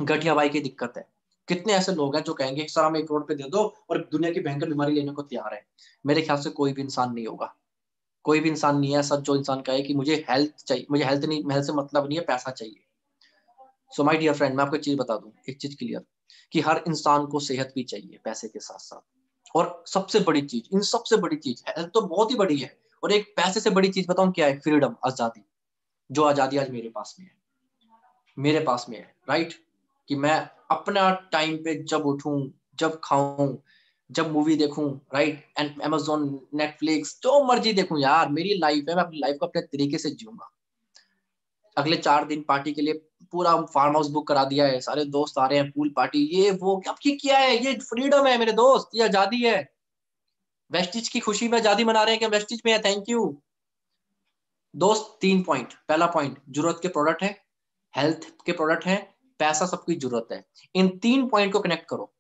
S1: गठिया वाई की दिक्कत है। कितने ऐसे लोग हैं जो कहेंगे सर हमें 1 करोड़ पे दे दो और दुनिया की भयंकर बीमारी लेने को तैयार है? मेरे ख्याल से कोई भी इंसान नहीं होगा, कोई भी इंसान नहीं है ऐसा जो इंसान कहे कि मुझे हेल्थ चाहिए, मुझे हेल्थ नहीं, हेल्थ से मतलब नहीं है, पैसा चाहिए। सो माय डियर फ्रेंड, मैं आपको एक चीज बता दूं, एक चीज क्लियर, कि हर इंसान को सेहत भी चाहिए पैसे के साथ साथ। और सबसे बड़ी चीज, इन सबसे बड़ी चीज, हेल्थ तो बहुत ही बड़ी है, और एक पैसे से बड़ी चीज बताऊं क्या है? फ्रीडम, आजादी। जो आजादी आज मेरे पास में है, मेरे पास में है, राइट? कि मैं अपना टाइम पे जब उठूं, जब खाऊं, जब मूवी देखूं, राइट, एंड Amazon, नेटफ्लिक्स, जो मर्जी देखूं यार, मेरी लाइफ है, मैं अपनी लाइफ को अपने तरीके से जीऊंगा। अगले 4 दिन पार्टी के लिए पूरा फार्म हाउस बुक करा दिया है, सारे दोस्त आ रहे हैं, पूल पार्टी, ये वो, अब ये क्या है? ये फ्रीडम है मेरे दोस्त, ये आजादी है। वेस्टिज की खुशी में आजादी मना रहे हैं कि वेस्टिज में है, थैंक यू दोस्त। 3 पॉइंट, पहला पॉइंट जरूरत के प्रोडक्ट है, हेल्थ के प्रोडक्ट है, पैसा सबकी जरूरत है। इन 3 पॉइंट को कनेक्ट करो।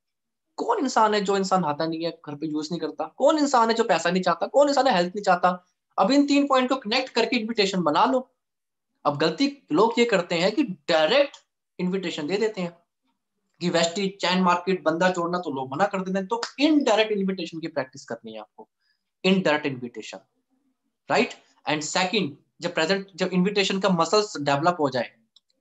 S1: कौन इंसान है जो इंसान आता नहीं है, घर पे यूज नहीं करता? कौन इंसान है जो पैसा नहीं चाहता? कौन इंसान है हेल्थ नहीं चाहता? अब इन 3 पॉइंट को कनेक्ट करके इन्विटेशन बना लो। अब गलती लोग ये करते हैं कि डायरेक्ट इन्विटेशन दे देते हैं कि वेस्टी चैन मार्केट बंदा जोड़ना, तो लोग मना कर देते हैं। तो इनडायरेक्ट इन्विटेशन की प्रैक्टिस करनी है आपको, indirect invitation, right? And second, जब प्रेजेंट, जब इन्विटेशन का मसल्स डेवलप हो जाए,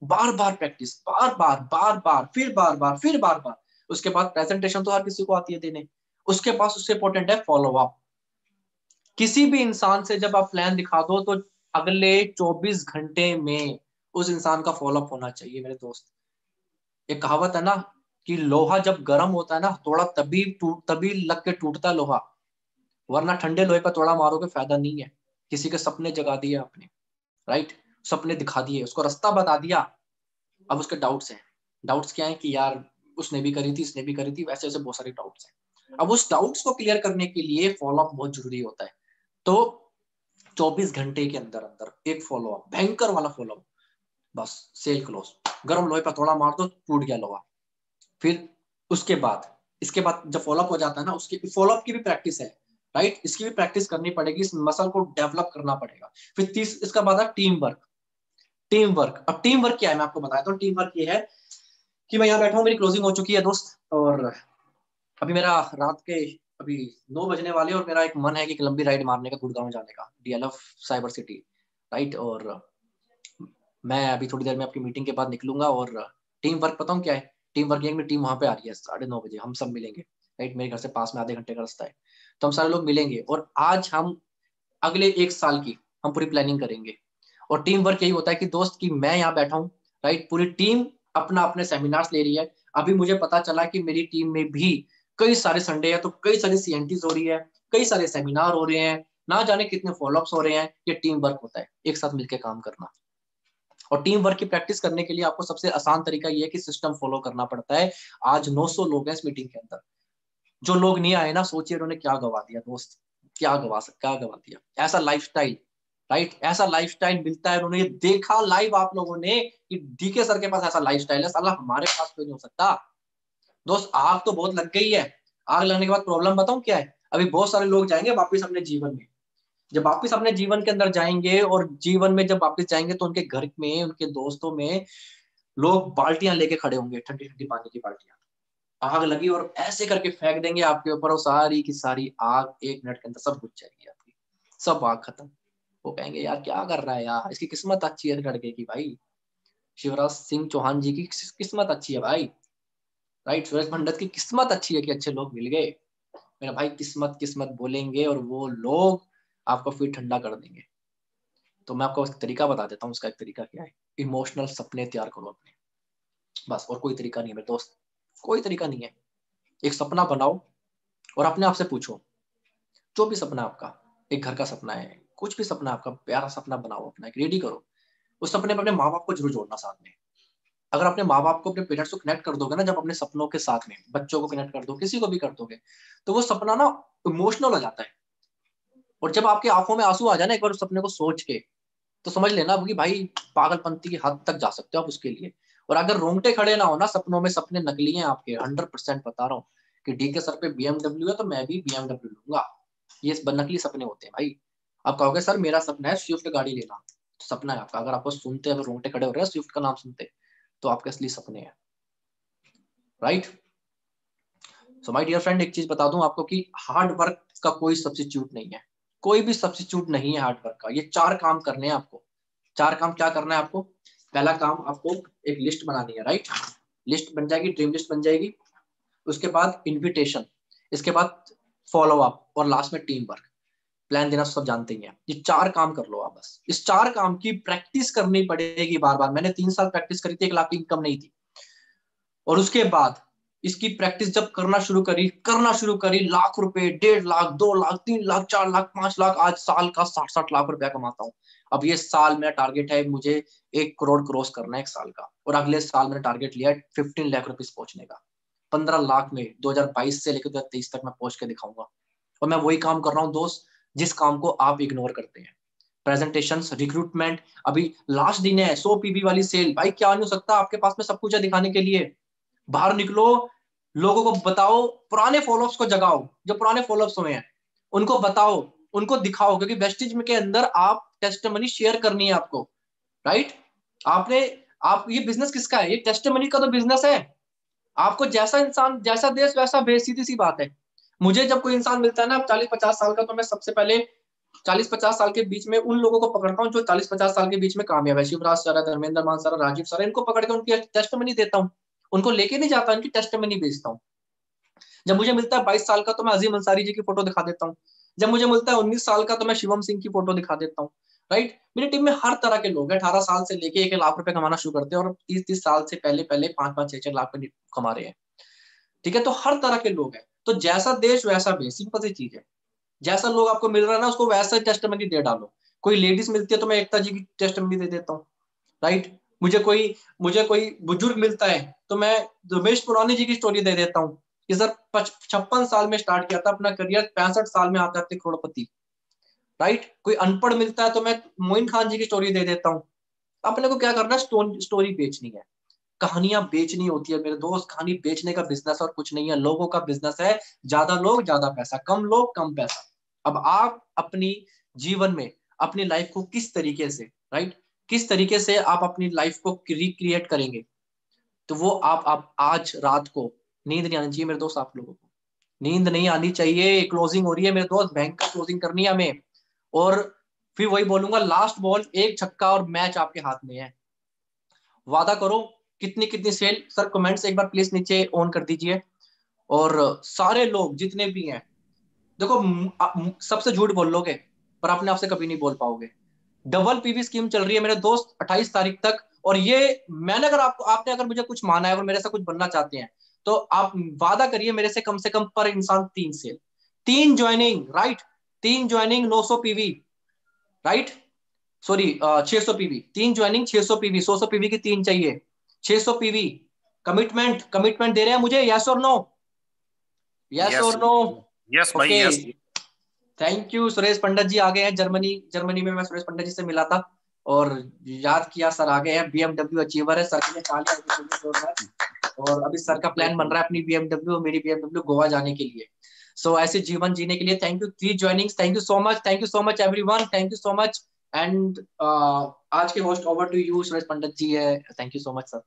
S1: बार बार प्रैक्टिस, बार बार, बार बार, फिर बार बार, फिर बार बार, उसके बाद प्रेजेंटेशन तो हर किसी को आती है देने। उसके पास उससे इंपॉर्टेंट है फॉलो अप। किसी भी इंसान से जब आप प्लान दिखा दो तो अगले 24 घंटे में उस इंसान का फॉलो अप होना चाहिए मेरे दोस्त। एक कहावत है ना कि लोहा जब गर्म होता है ना, थोड़ा तभी तभी लग के टूटता है लोहा, वरना ठंडे लोहे पर थोड़ा मारोगे फायदा नहीं है। किसी के सपने जगा दिए आपने, राइट, सपने दिखा दिए, उसको रास्ता बता दिया, अब उसके डाउट्स हैं। डाउट्स क्या है कि यार उसने भी करी थी, इसने भी करी थी, वैसे वैसे बहुत सारे डाउट्स हैं। अब उस डाउट्स को क्लियर करने के लिए फॉलो अप बहुत जरूरी होता है। तो 24 घंटे के अंदर अंदर एक फॉलो अप, भयंकर वाला फॉलो अप, बस सेल क्लोज। गर्म लोहे पर थोड़ा मार दो, टूट गया लोहा। फिर उसके बाद, इसके बाद जब फॉलोअप हो जाता है ना, उसकी फॉलोअप की भी प्रैक्टिस है, राइट, इसकी भी प्रैक्टिस करनी पड़ेगी, इस मसल को डेवलप करना पड़ेगा। फिर इसका बाद है टीम वर्क। टीम वर्क, अब टीम वर्क क्या है मैं आपको बताता हूँ। टीम वर्क ये है कि मैं यहाँ बैठा हूँ, मेरी क्लोजिंग हो चुकी है दोस्त, और अभी मेरा रात के अभी 9 बजने वाले, और मेरा एक मन है कि लंबी राइड मारने का, गुड़गांव जाने का, DLF साइबर सिटी, राइट। और मैं अभी थोड़ी देर में आपकी मीटिंग के बाद निकलूंगा। और टीम वर्क पता हूँ क्या है? टीम वर्क ये, मेरी टीम वहां पे आ रही है 9:30 बजे, हम सब मिलेंगे, राइट, मेरे घर से पास में आधे घंटे का रास्ता है। तो हम सारे लोग मिलेंगे और आज हम अगले 1 साल की हम पूरी प्लानिंग करेंगे। और टीम वर्क यही होता है कि दोस्त की मैं यहाँ बैठा हूँ, राइट, पूरी टीम अपना अपने सेमिनार्स ले रही है। अभी मुझे पता चला कि मेरी टीम में भी कई सारे संडे है, तो कई सारे CNTs हो रही है, कई सारे सेमिनार हो रहे हैं, ना जाने कितने फॉलोअप्स हो रहे हैं। ये टीम वर्क होता है, एक साथ मिलकर काम करना। और टीम वर्क की प्रैक्टिस करने के लिए आपको सबसे आसान तरीका ये है कि सिस्टम फॉलो करना पड़ता है। आज 900 लोग हैं इस मीटिंग के अंदर, जो लोग नहीं आए ना, सोचिए उन्होंने क्या गवा दिया दोस्त, क्या गवा दिया। ऐसा लाइफस्टाइल, राइट। ऐसा लाइफस्टाइल मिलता है, उन्होंने ये देखा लाइव आप लोगों ने कि डीके सर के पास ऐसा लाइफस्टाइल है, साला हमारे पास कोई नहीं हो सकता। दोस्त आग तो बहुत लग गई है, आग लगने के बाद प्रॉब्लम बताऊं क्या है, अभी बहुत सारे लोग जाएंगे वापिस अपने जीवन में, जब वापिस अपने जीवन के अंदर जाएंगे और जीवन में जब वापिस जाएंगे तो उनके घर में, उनके दोस्तों में लोग बाल्टियां लेके खड़े होंगे, ठंडी ठंडी पानी की बाल्टियां, आग लगी और ऐसे करके फेंक देंगे आपके ऊपर, और सारी की सारी आग 1 मिनट के अंदर सब बुझ जाएगी आपकी, सब आग खत्म। वो कहेंगे यार क्या कर रहा है यार, इसकी किस्मत अच्छी है लड़के की भाई, शिवराज सिंह चौहान जी की किस्मत अच्छी है भाई, राइट। सूरज पंडित की किस्मत अच्छी है कि अच्छे लोग मिल गए। मेरा भाई किस्मत किस्मत बोलेंगे और वो लोग आपको फिर ठंडा कर देंगे। तो मैं आपको तरीका बता देता हूँ, उसका एक तरीका क्या है, इमोशनल सपने तैयार करो अपने, बस, और कोई तरीका नहीं है मेरे दोस्त, कोई तरीका नहीं है। एक सपना बनाओ और अपने आप से पूछो, जो भी सपना आपका, एक घर का सपना है, कुछ भी सपना आपका, प्यारा सपना बनाओ अपना, एक रेडी करो। उस सपने में अपने माँ बाप को जरूर जोड़ना साथ में। अगर अपने माँ बाप को, अपने पेरेंट्स को कनेक्ट कर दोगे ना, जब अपने सपनों के साथ में बच्चों को कनेक्ट कर दो, किसी को भी कर दोगे, तो वो सपना ना इमोशनल हो जाता है। और जब आपकी आंखों में आंसू आ जाए ना एक बार उस सपने को सोच के, तो समझ लेना कि भाई पागलपंती की हद तक जा सकते हो आप उसके लिए। और अगर रोंगटे खड़े ना हो ना सपनों में, सपने नकली हैं आपके, 100% बता रहा हूँ कि डी के सर पे बीएमडब्ल्यू है तो मैं भी बीएमडब्ल्यू लूंगा, ये नकली सपने होते हैं भाई। आप कहोगे सर मेरा सपना है स्विफ्ट गाड़ी लेना, तो सपना है आपका, अगर आपको सुनते अगर रोंगटे खड़े हो रहे हैं स्विफ्ट का नाम सुनते, तो आपके असली सपने हैं, right. So my dear friend, एक चीज बता दूं आपको कि हार्ड वर्क का कोई सब्स्टिट्यूट नहीं है, कोई भी सब्स्टिट्यूट नहीं है हार्ड वर्क का। ये 4 काम करने हैं आपको। 4 काम क्या करना है आपको? पहला काम आपको एक लिस्ट बनानी है, राइट। लिस्ट बन जाएगी, ड्रीम लिस्ट बन जाएगी। उसके बाद इन्विटेशन, इसके बाद फॉलो अप, और लास्ट में टीम वर्क। प्लान देना सब जानते ही हैं। ये 4 काम कर लो आप बस। इस 4 काम की प्रैक्टिस करनी पड़ेगी बार बार। मैंने 3 साल प्रैक्टिस करी थी, 1 लाख की इनकम नहीं थी। और उसके बाद इसकी प्रैक्टिस जब करना शुरू करी, लाख रुपए, 1.5 लाख, 2 लाख, 3 लाख, 4 लाख, 5 लाख, आज साल का 60-60 लाख रुपया कमाता हूँ। अब ये साल मेरा टारगेट है, मुझे 1 करोड़ क्रॉस करना है 1 साल का, और अगले साल मैंने टारगेट लिया है 15 लाख रुपीज पहुंचने का। 15 लाख में 2022 से लेकर 2023 तक मैं पहुंच के दिखाऊंगा। और मैं वही काम कर रहा हूँ दोस्त, जिस काम को आप इग्नोर करते हैं। प्रेजेंटेशन, रिक्रूटमेंट, अभी लास्ट दिन है 100 पीवी वाली सेल, भाई क्या नहीं हो सकता, आपके पास में सब कुछ है दिखाने के लिए। बाहर निकलो, लोगों को बताओ, पुराने फॉलोअप्स को जगाओ, जो पुराने फॉलोअप्स हुए हैं उनको बताओ, उनको दिखाओ, क्योंकि वेस्टिज के अंदर आप टेस्टिमनी शेयर करनी है आपको, राइट। आपने आप ये बिजनेस किसका है? ये टेस्टिमनी का तो बिजनेस है। आपको जैसा इंसान जैसा देश वैसा भेष, सीधी सी बात है। मुझे जब कोई इंसान मिलता है ना 40-50 साल का, तो मैं सबसे पहले 40-50 साल के बीच में उन लोगों को पकड़ता हूँ जो 40-50 साल के बीच में कामयाब है, शिवराज सर, धर्मेंद्र मान सर, राजीव सर, इनको पकड़ के उनकी टेस्टिमनी देता हूँ। उनको लेके नहीं जाता, इनकी टेस्टिमनी बेचता हूँ। जब मुझे मिलता है 22 साल का, तो मैं अजीम अंसारी जी की फोटो दिखा देता हूँ। जब मुझे मिलता है 19 साल का, तो मैं शिवम सिंह की फोटो दिखा देता हूँ, राइट। मेरी टीम में हर तरह के लोग हैं, 18 साल से लेके 1 लाख रुपए कमाना शुरू करते हैं, और 30-30 साल से पहले पहले 5-5, 6-6 लाख रुपए कमा रहे हैं, ठीक है। तो हर तरह के लोग हैं, तो जैसा देश वैसा भेष, सिंपल सी चीज है। जैसा लोग आपको मिल रहा है ना, उसको वैसा टेस्टिमनी दे डालो। कोई लेडीज मिलती है तो मैं एकता जी की टेस्टिमनी दे देता हूँ, राइट। मुझे कोई बुजुर्ग मिलता है तो मैं रमेश पुरानी जी की स्टोरी दे देता हूँ कि सर 56 साल में स्टार्ट किया था अपना करियर, 65 साल में आते आते करोड़पति, राइट। कोई अनपढ़ मिलता है तो मैं मोइन खान जी की स्टोरी दे देता हूँ। अपने को क्या करना है, स्टोरी बेचनी है, कहानियां बेचनी होती है मेरे दोस्त। कहानी बेचने का बिजनेस और कुछ नहीं है, लोगों का बिजनेस है। ज्यादा लोग ज्यादा पैसा, कम लोग कम पैसा। अब आप अपनी जीवन में अपनी लाइफ को किस तरीके से, राइट, किस तरीके से आप अपनी लाइफ को रिक्रिएट करेंगे, तो वो आप आज रात को, नींद नहीं आनी चाहिए मेरे दोस्त, आप लोगों को नींद नहीं आनी चाहिए। क्लोजिंग हो रही है मेरे दोस्त, बैंक का क्लोजिंग करनी है हमें। और फिर वही बोलूंगा, लास्ट बॉल, एक छक्का और मैच आपके हाथ में है। वादा करो, कितनी कितनी सेल, सर कमेंट्स एक बार प्लीज नीचे ऑन कर दीजिए। और सारे लोग जितने भी हैं, देखो सबसे झूठ बोल लोगे पर अपने आप से कभी नहीं बोल पाओगे। डबल पीवी स्कीम चल रही है मेरे दोस्त 28 तारीख तक। और ये मैंने, अगर आपको, आपने अगर मुझे कुछ माना है और मेरे से कुछ बनना चाहते हैं, तो आप वादा करिए मेरे से कम पर इंसान 3 sale, 3 joining, right. 3 joining 900 PV, right. Sorry 600 PV, 3 joining 600 PV, 100 PV की 3 चाहिए, 600 पीवी। कमिटमेंट कमिटमेंट दे रहे हैं मुझे, यस और नो? यस
S2: यस
S1: और नो?
S2: यस भाई
S1: okay,
S2: yes.
S1: Thank you. Suresh Pandit ji आ गए हैं जर्मनी। जर्मनी में मैं सुरेश पंडित जी से मिला था और याद किया, सर आ गए हैं। BMW अचीवर है सर के लिए, तालियां। और अभी सर का प्लान बन रहा है अपनी BMW और मेरी BMW गोवा जाने के लिए। सो ऐसे जीवन जीने के लिए thank you. 3 joining, thank you so much, thank you so much everyone, thank you so much. And आज के host over to you Suresh Pandit ji है। Thank you so much sir.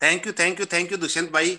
S2: Thank you, thank you, thank you Dushyant भाई।